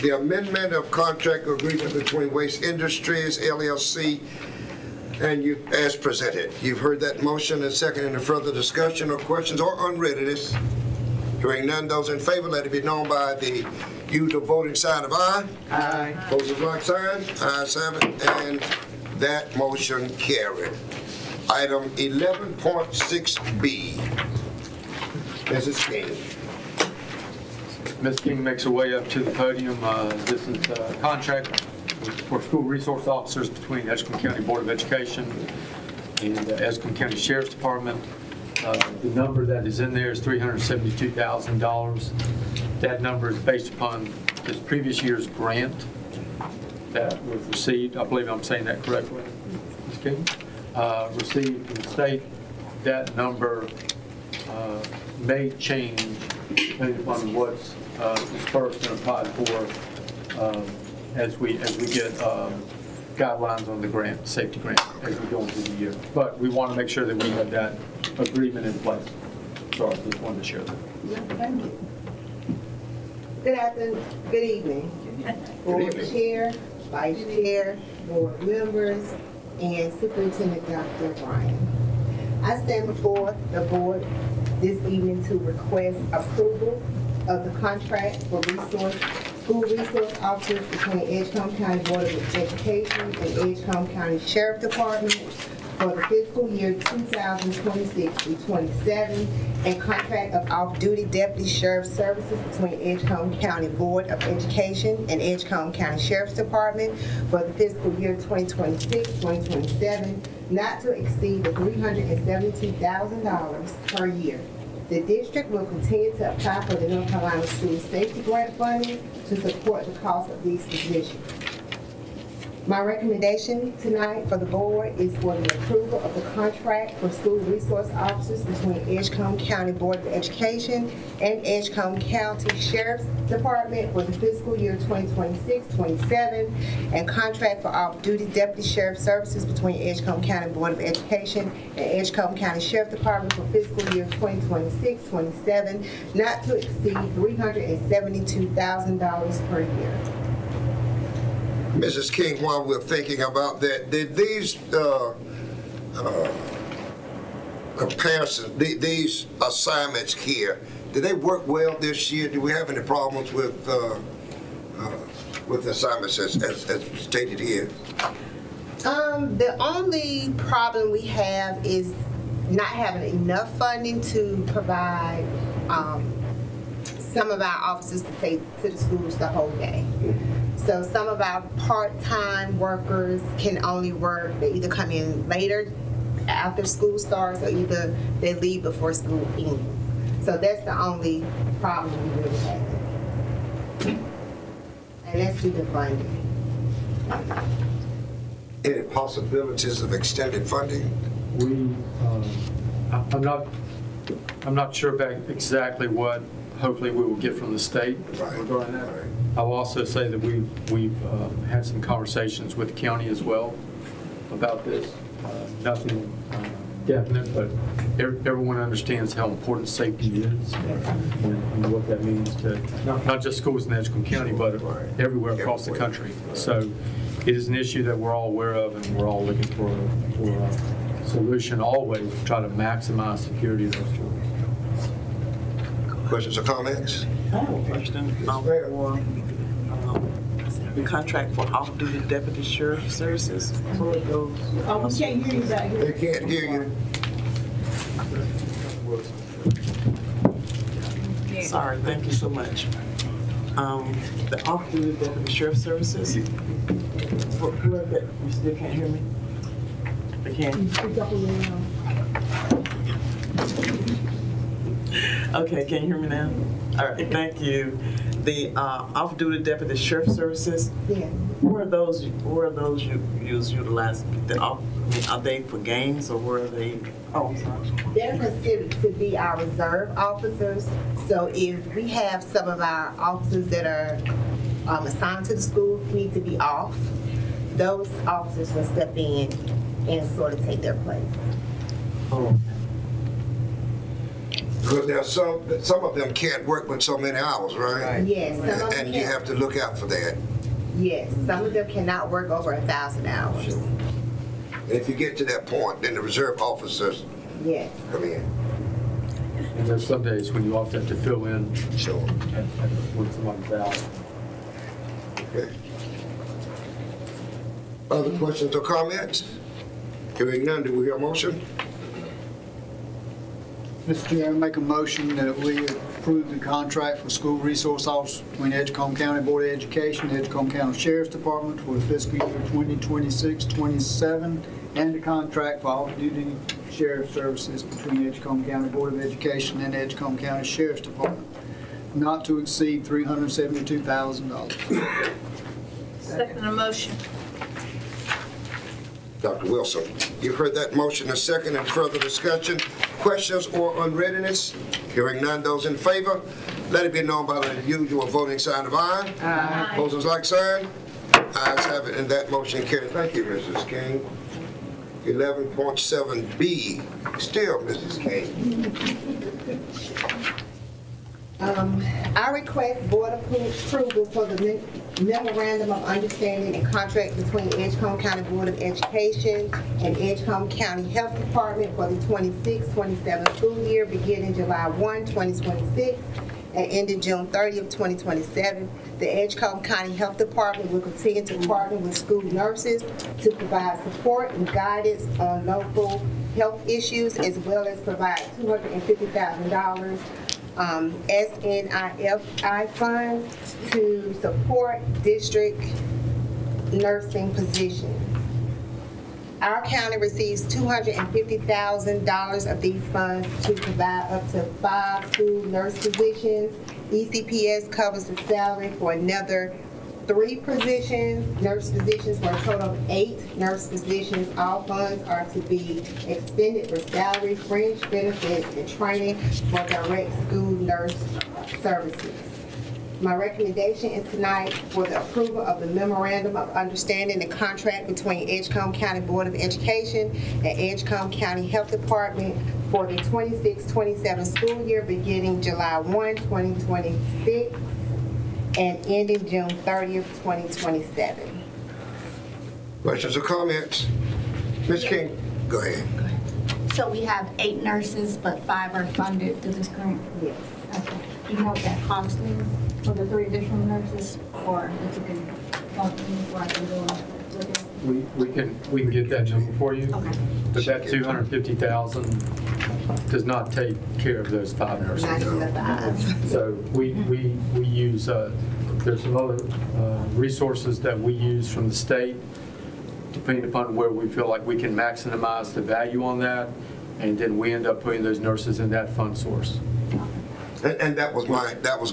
the amendment of contract agreement between Waste Industries LLC and you, as presented. You've heard that motion and second. Any further discussion or questions or unreadiness? Hearing none, those in favor, let it be known by the usual voting sign of aye. Aye. Opposed, like sign. Ayes have it, and that motion carried. Item 11.6B. Mrs. King. Ms. King makes her way up to the podium. This is a contract for school resource officers between Edgecombe County Board of Education and the Edgecombe County Sheriff's Department. The number that is in there is $372,000. That number is based upon this previous year's grant that was received. I believe I'm saying that correctly, Ms. King. Received from the state. That number may change depending upon what's dispersed and applied for as we get guidelines on the grant, safety grant, as we go into the year. But we want to make sure that we have that agreement in place. Sorry, just wanted to share that. Thank you. Good afternoon, good evening. Board Chair, Vice Chair, Board members, and Superintendent Dr. Bryan. I stand before the board this evening to request approval of the contract for resource school resource officers between Edgecombe County Board of Education and Edgecombe County Sheriff Department for the fiscal year 2026 through 27, and contract of off-duty deputy sheriff services between Edgecombe County Board of Education and Edgecombe County Sheriff's Department for the fiscal year 2026-2027, not to exceed the $372,000 per year. The district will continue to apply for the North Carolina School Safety Grant funding to support the cost of these positions. My recommendation tonight for the board is for the approval of the contract for school resource officers between Edgecombe County Board of Education and Edgecombe County Sheriff's Department for the fiscal year 2026-27, and contract for off-duty deputy sheriff services between Edgecombe County Board of Education and Edgecombe County Sheriff Department for fiscal year 2026-27, not to exceed $372,000 per year. Mrs. King, while we're thinking about that, did these comparisons, these assignments here, did they work well this year? Do we have any problems with assignments as stated here? The only problem we have is not having enough funding to provide some of our officers to take to the schools the whole day. So some of our part-time workers can only work, they either come in later after school starts, or either they leave before school ends. So that's the only problem we really have. And that's due to funding. Any possibilities of extended funding? I'm not sure about exactly what hopefully we will get from the state regarding that. I will also say that we've had some conversations with the county as well about this. Nothing definite, but everyone understands how important safety is and what that means to not just schools in Edgecombe County, but everywhere across the country. So it is an issue that we're all aware of, and we're all looking for a solution always to try to maximize security of those children. Questions or comments? I have a question for the contract for off-duty deputy sheriff services. Where are those? Oh, we can't hear you back here. They can't hear you. Sorry, thank you so much. The off-duty deputy sheriff services. Who are that? You still can't hear me? They can't. Okay, can you hear me now? All right, thank you. The off-duty deputy sheriff services. Yeah. Where are those utilized? Are they for games, or where are they? Oh, I'm sorry. They're considered to be our reserve officers. So if we have some of our officers that are assigned to the school need to be off, those officers will step in and sort of take their place. Oh. Because there are some of them can't work but so many hours, right? Yes. Some of them And you have to look out for that. Yes, some of them cannot work over 1,000 hours. If you get to that point, then the reserve officers Yes. come in. And there's some days when you often have to fill in Sure. when somebody's out. Okay. Other questions or comments? Hearing none, do we hear a motion? Mr. Chair, I make a motion that we approve the contract for school resource officers between Edgecombe County Board of Education and Edgecombe County Sheriff's Department for the fiscal year 2026-27, and the contract for off-duty sheriff services between Edgecombe County Board of Education and Edgecombe County Sheriff's Department, not to exceed $372,000. Second motion. Dr. Wilson, you've heard that motion, a second, and further discussion, questions or unreadiness? Hearing none, those in favor, let it be known by the usual voting sign of aye. Aye. Opposers like sign. Ayes have it, and that motion carries. Thank you, Mrs. King. 11.7B, still Mrs. King. I request board approval for the memorandum of understanding and contract between Edgecombe County Board of Education and Edgecombe County Health Department for the 26-27 school year beginning July 1, 2026, and ending June 30th, 2027. The Edgecombe County Health Department will continue to partner with school nurses to provide support and guidance on local health issues, as well as provide $250,000 SNIFI funds to support district nursing positions. Our county receives $250,000 of these funds to provide up to 5 school nurse positions. ECPS covers the salary for another 3 positions, nurse positions, for a total of 8 nurse positions. All funds are to be expended for salary, fringe benefits, and training for direct school nurse services. My recommendation is tonight for the approval of the memorandum of understanding and contract between Edgecombe County Board of Education and Edgecombe County Health Department for the 26-27 school year beginning July 1, 2026 and ending June 30th, 2027. Questions or comments? Ms. King, go ahead. So we have 8 nurses, but 5 are funded through this grant? Yes. Okay. Do you know what that cost is for the 3 additional nurses, or if you can talk to me before I can go and look at it? We can get that number for you. Okay. But that 250,000 does not take care of those 5 nurses. Not even the 5. So we use, there's some other resources that we use from the state, depending upon where we feel like we can maximize the value on that, and then we end up putting those nurses in that fund source. And that was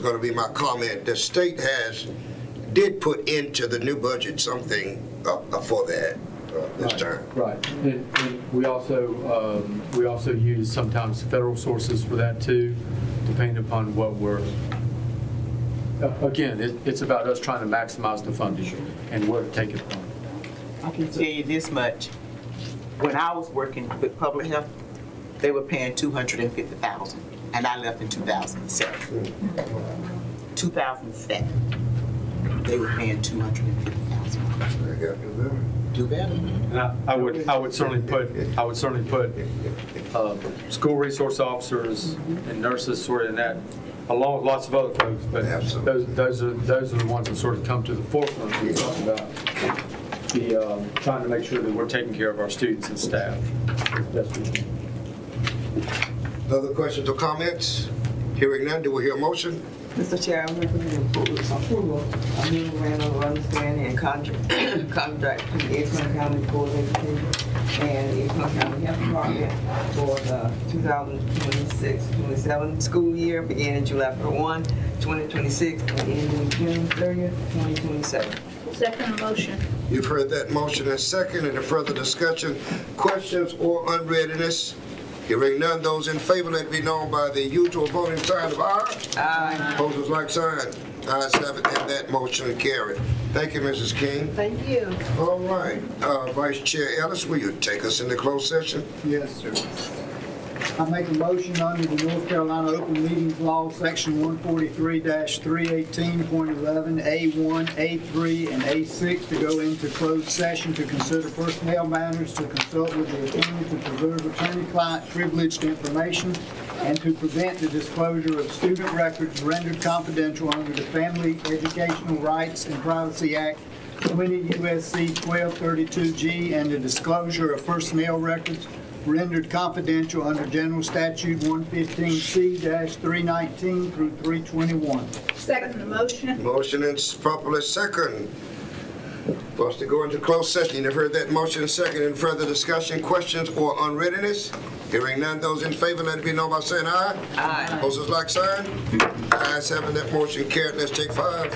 going to be my comment. The state did put into the new budget something for that this time. Right. And we also use sometimes federal sources for that too, depending upon what we're, again, it's about us trying to maximize the funding and where to take it from. I can tell you this much. When I was working with public health, they were paying $250,000, and I left in 2007. 2007, they were paying $250,000. Do better. And I would certainly put school resource officers and nurses sort of in that, along with lots of other folks. But those are the ones that sort of come to the forefront when we talk about trying to make sure that we're taking care of our students and staff as best we can. Other questions or comments? Hearing none, do we hear a motion? Mr. Chair, I recommend approval of memorandum of understanding and contract between the Edgecombe County Board of Education and the Edgecombe County Health Department for the 2026-27 school year beginning July 1, 2026 and ending June 30th, 2027. Second motion. You've heard that motion and second. Any further discussion, questions, or unreadiness? Hearing none, those in favor, let it be known by the usual voting sign of aye. Aye. Opposers like sign. Ayes have it, and that motion carried. Thank you, Mrs. King. Thank you. All right, Vice Chair Ellis, will you take us into closed session? Yes, sir. I make a motion under the North Carolina Open Meetings Law, Section 143-318.11, A1, A3, and A6 to go into closed session to consider personnel matters, to consult with the attorney to preserve attorney-client privileged information, and to prevent the disclosure of student records rendered confidential under the Family Educational Rights and Privacy Act 20 U.S.C. 1232G, and the disclosure of personnel records rendered confidential under General Statute 115C-319 through 321. Second the motion. Motion is properly second. For us to go into closed session. You've heard that motion and second. Any further discussion, questions, or unreadiness? Hearing none, those in favor, let it be known by saying aye. Aye. Opposers like sign. Ayes having that motion carried. Let's take 5.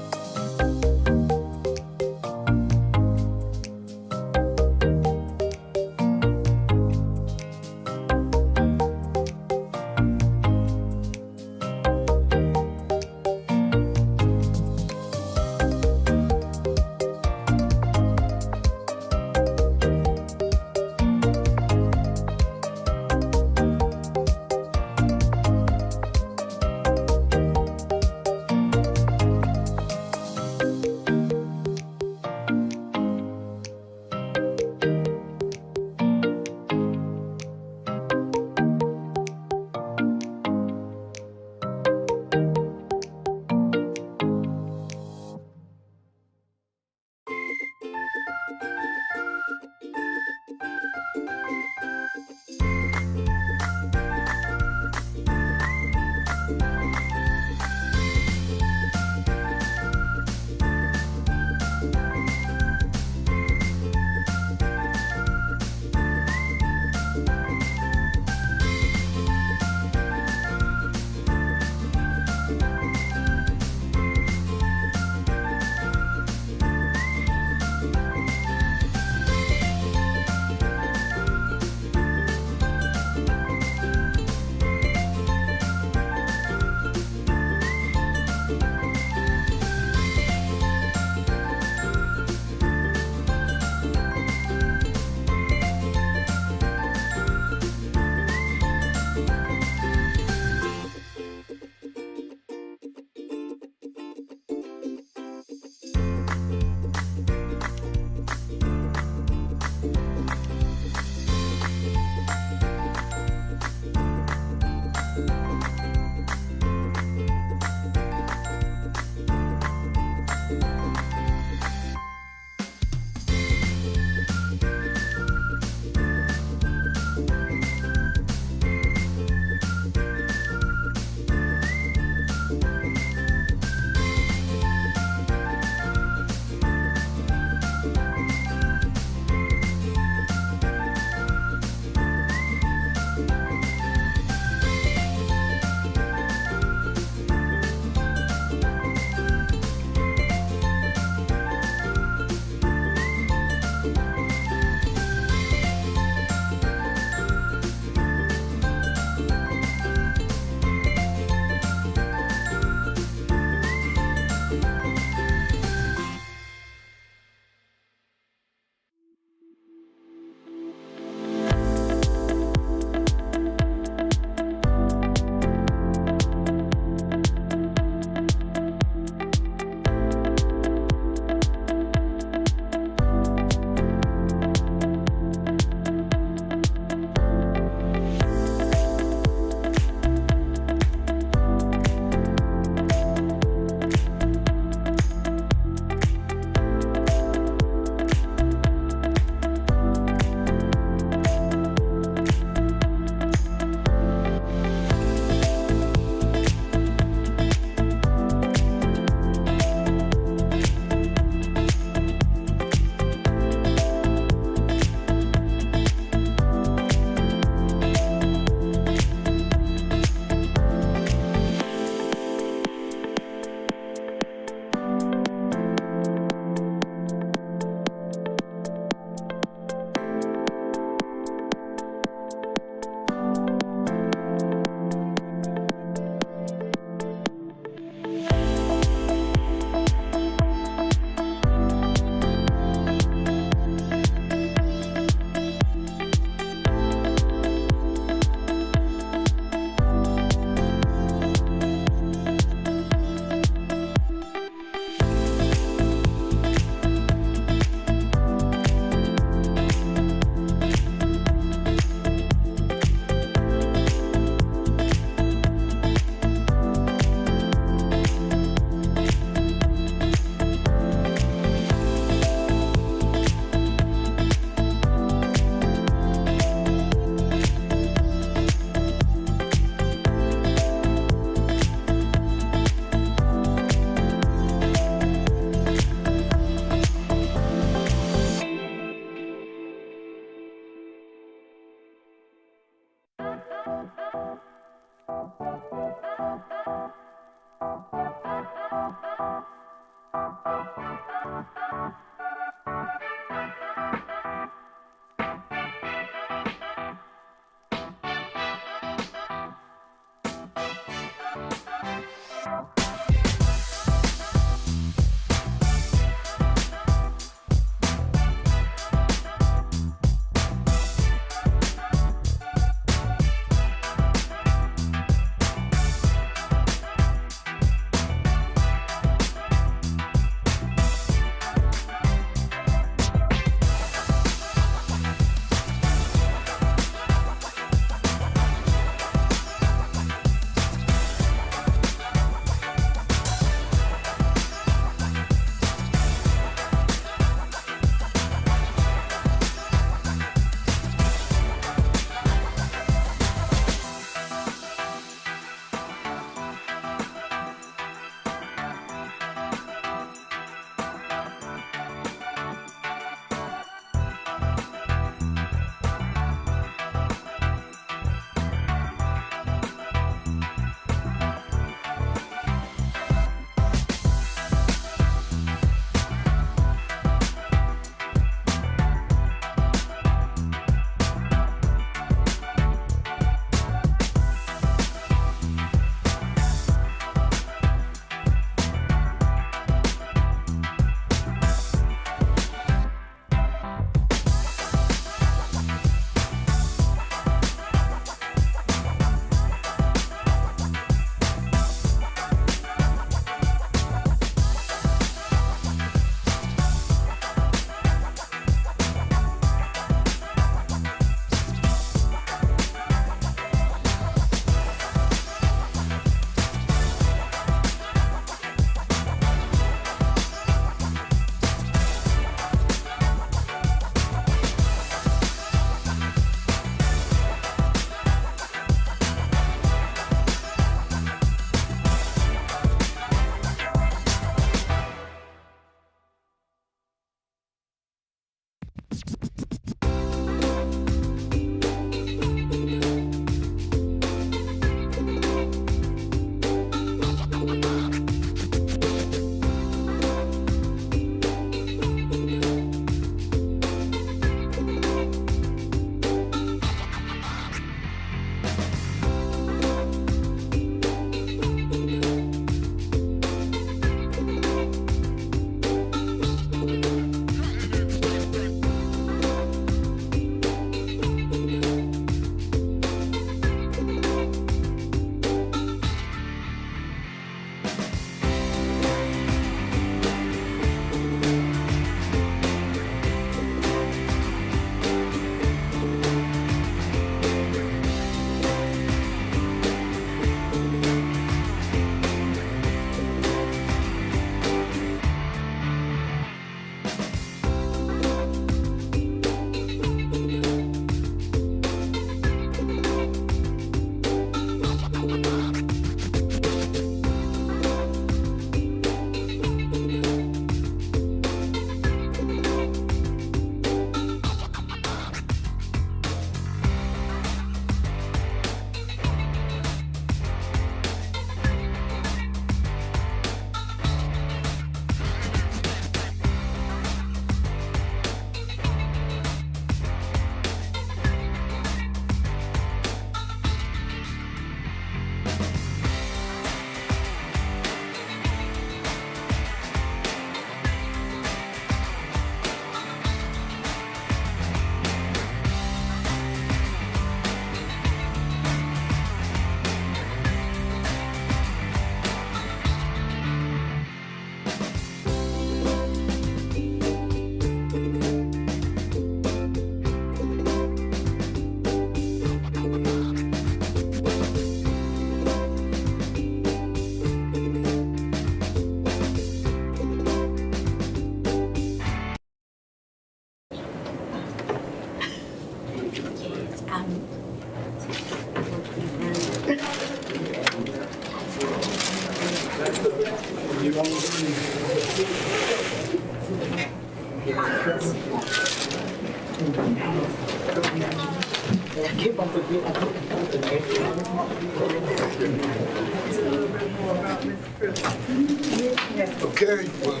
Okay, well,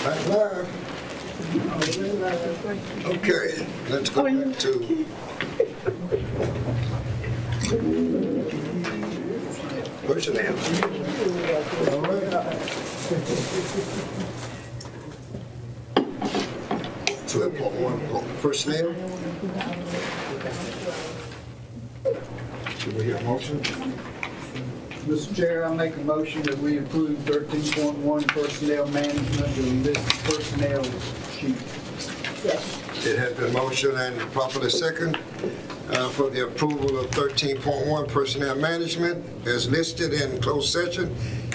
back live. Okay, let's go back to personnel. All right. 12.1 personnel. Should we hear a motion? Mr. Chair, I make a motion that we approve 13.1 personnel management, the listed personnel sheet. It has been motioned and properly second for the approval of 13.1 personnel management as listed in closed session.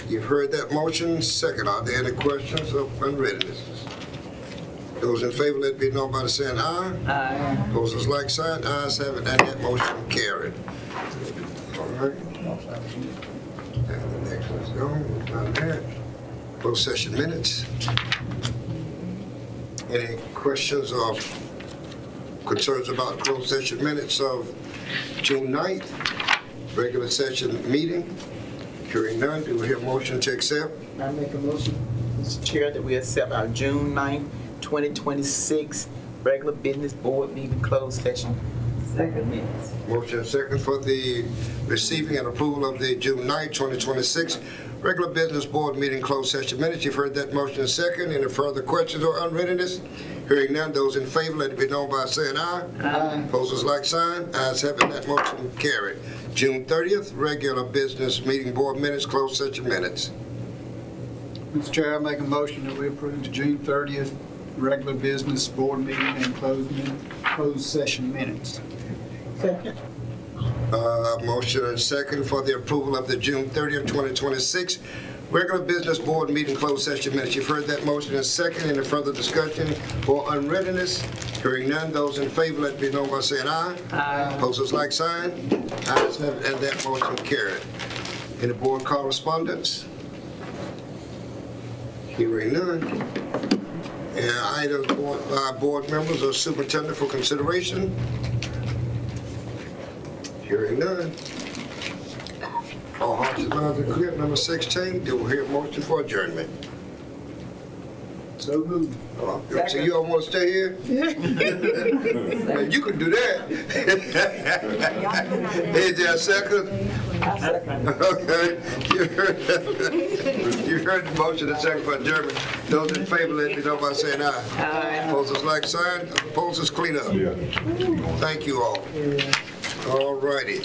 You've heard that motion. Second, are there any questions of unreadiness? Those in favor, let it be known by the saying aye. Aye. Opposers like sign. Ayes have it, and that motion carried. All right. And the next one's gone. Not that. Closed session minutes. Any questions or concerns about closed session minutes of June 9th, regular session meeting? Hearing none, do we hear a motion to accept? I make a motion, Mr. Chair, that we accept our June 9th, 2026 regular business board meeting closed session. Second minutes. Motion second for the receiving and approval of the June 9th, 2026 regular business board meeting closed session minutes. You've heard that motion second. Any further questions or unreadiness? Hearing none, those in favor, let it be known by saying aye. Aye. Opposers like sign. Ayes have it, that motion carried. June 30th, regular business meeting board minutes, closed session minutes. Mr. Chair, I make a motion that we approve the June 30th regular business board meeting and closed session minutes. Second. Motion and second for the approval of the June 30th, 2026 regular business board meeting closed session minutes. You've heard that motion and second. Any further discussion or unreadiness? Hearing none, those in favor, let it be known by saying aye. Aye. Opposers like sign. Ayes have it, and that motion carried. Any board correspondence? Hearing none. And items by board members or superintendent for consideration? Hearing none. All hearts and minds are clear. Number 16, do we hear a motion for adjournment? So moved. So you all want to stay here? You can do that. Is there a second? Okay. You heard the motion and second for adjournment. Those in favor, let me know by saying aye. Aye. Opposers like sign. Opposers clean up. Thank you all. All righty.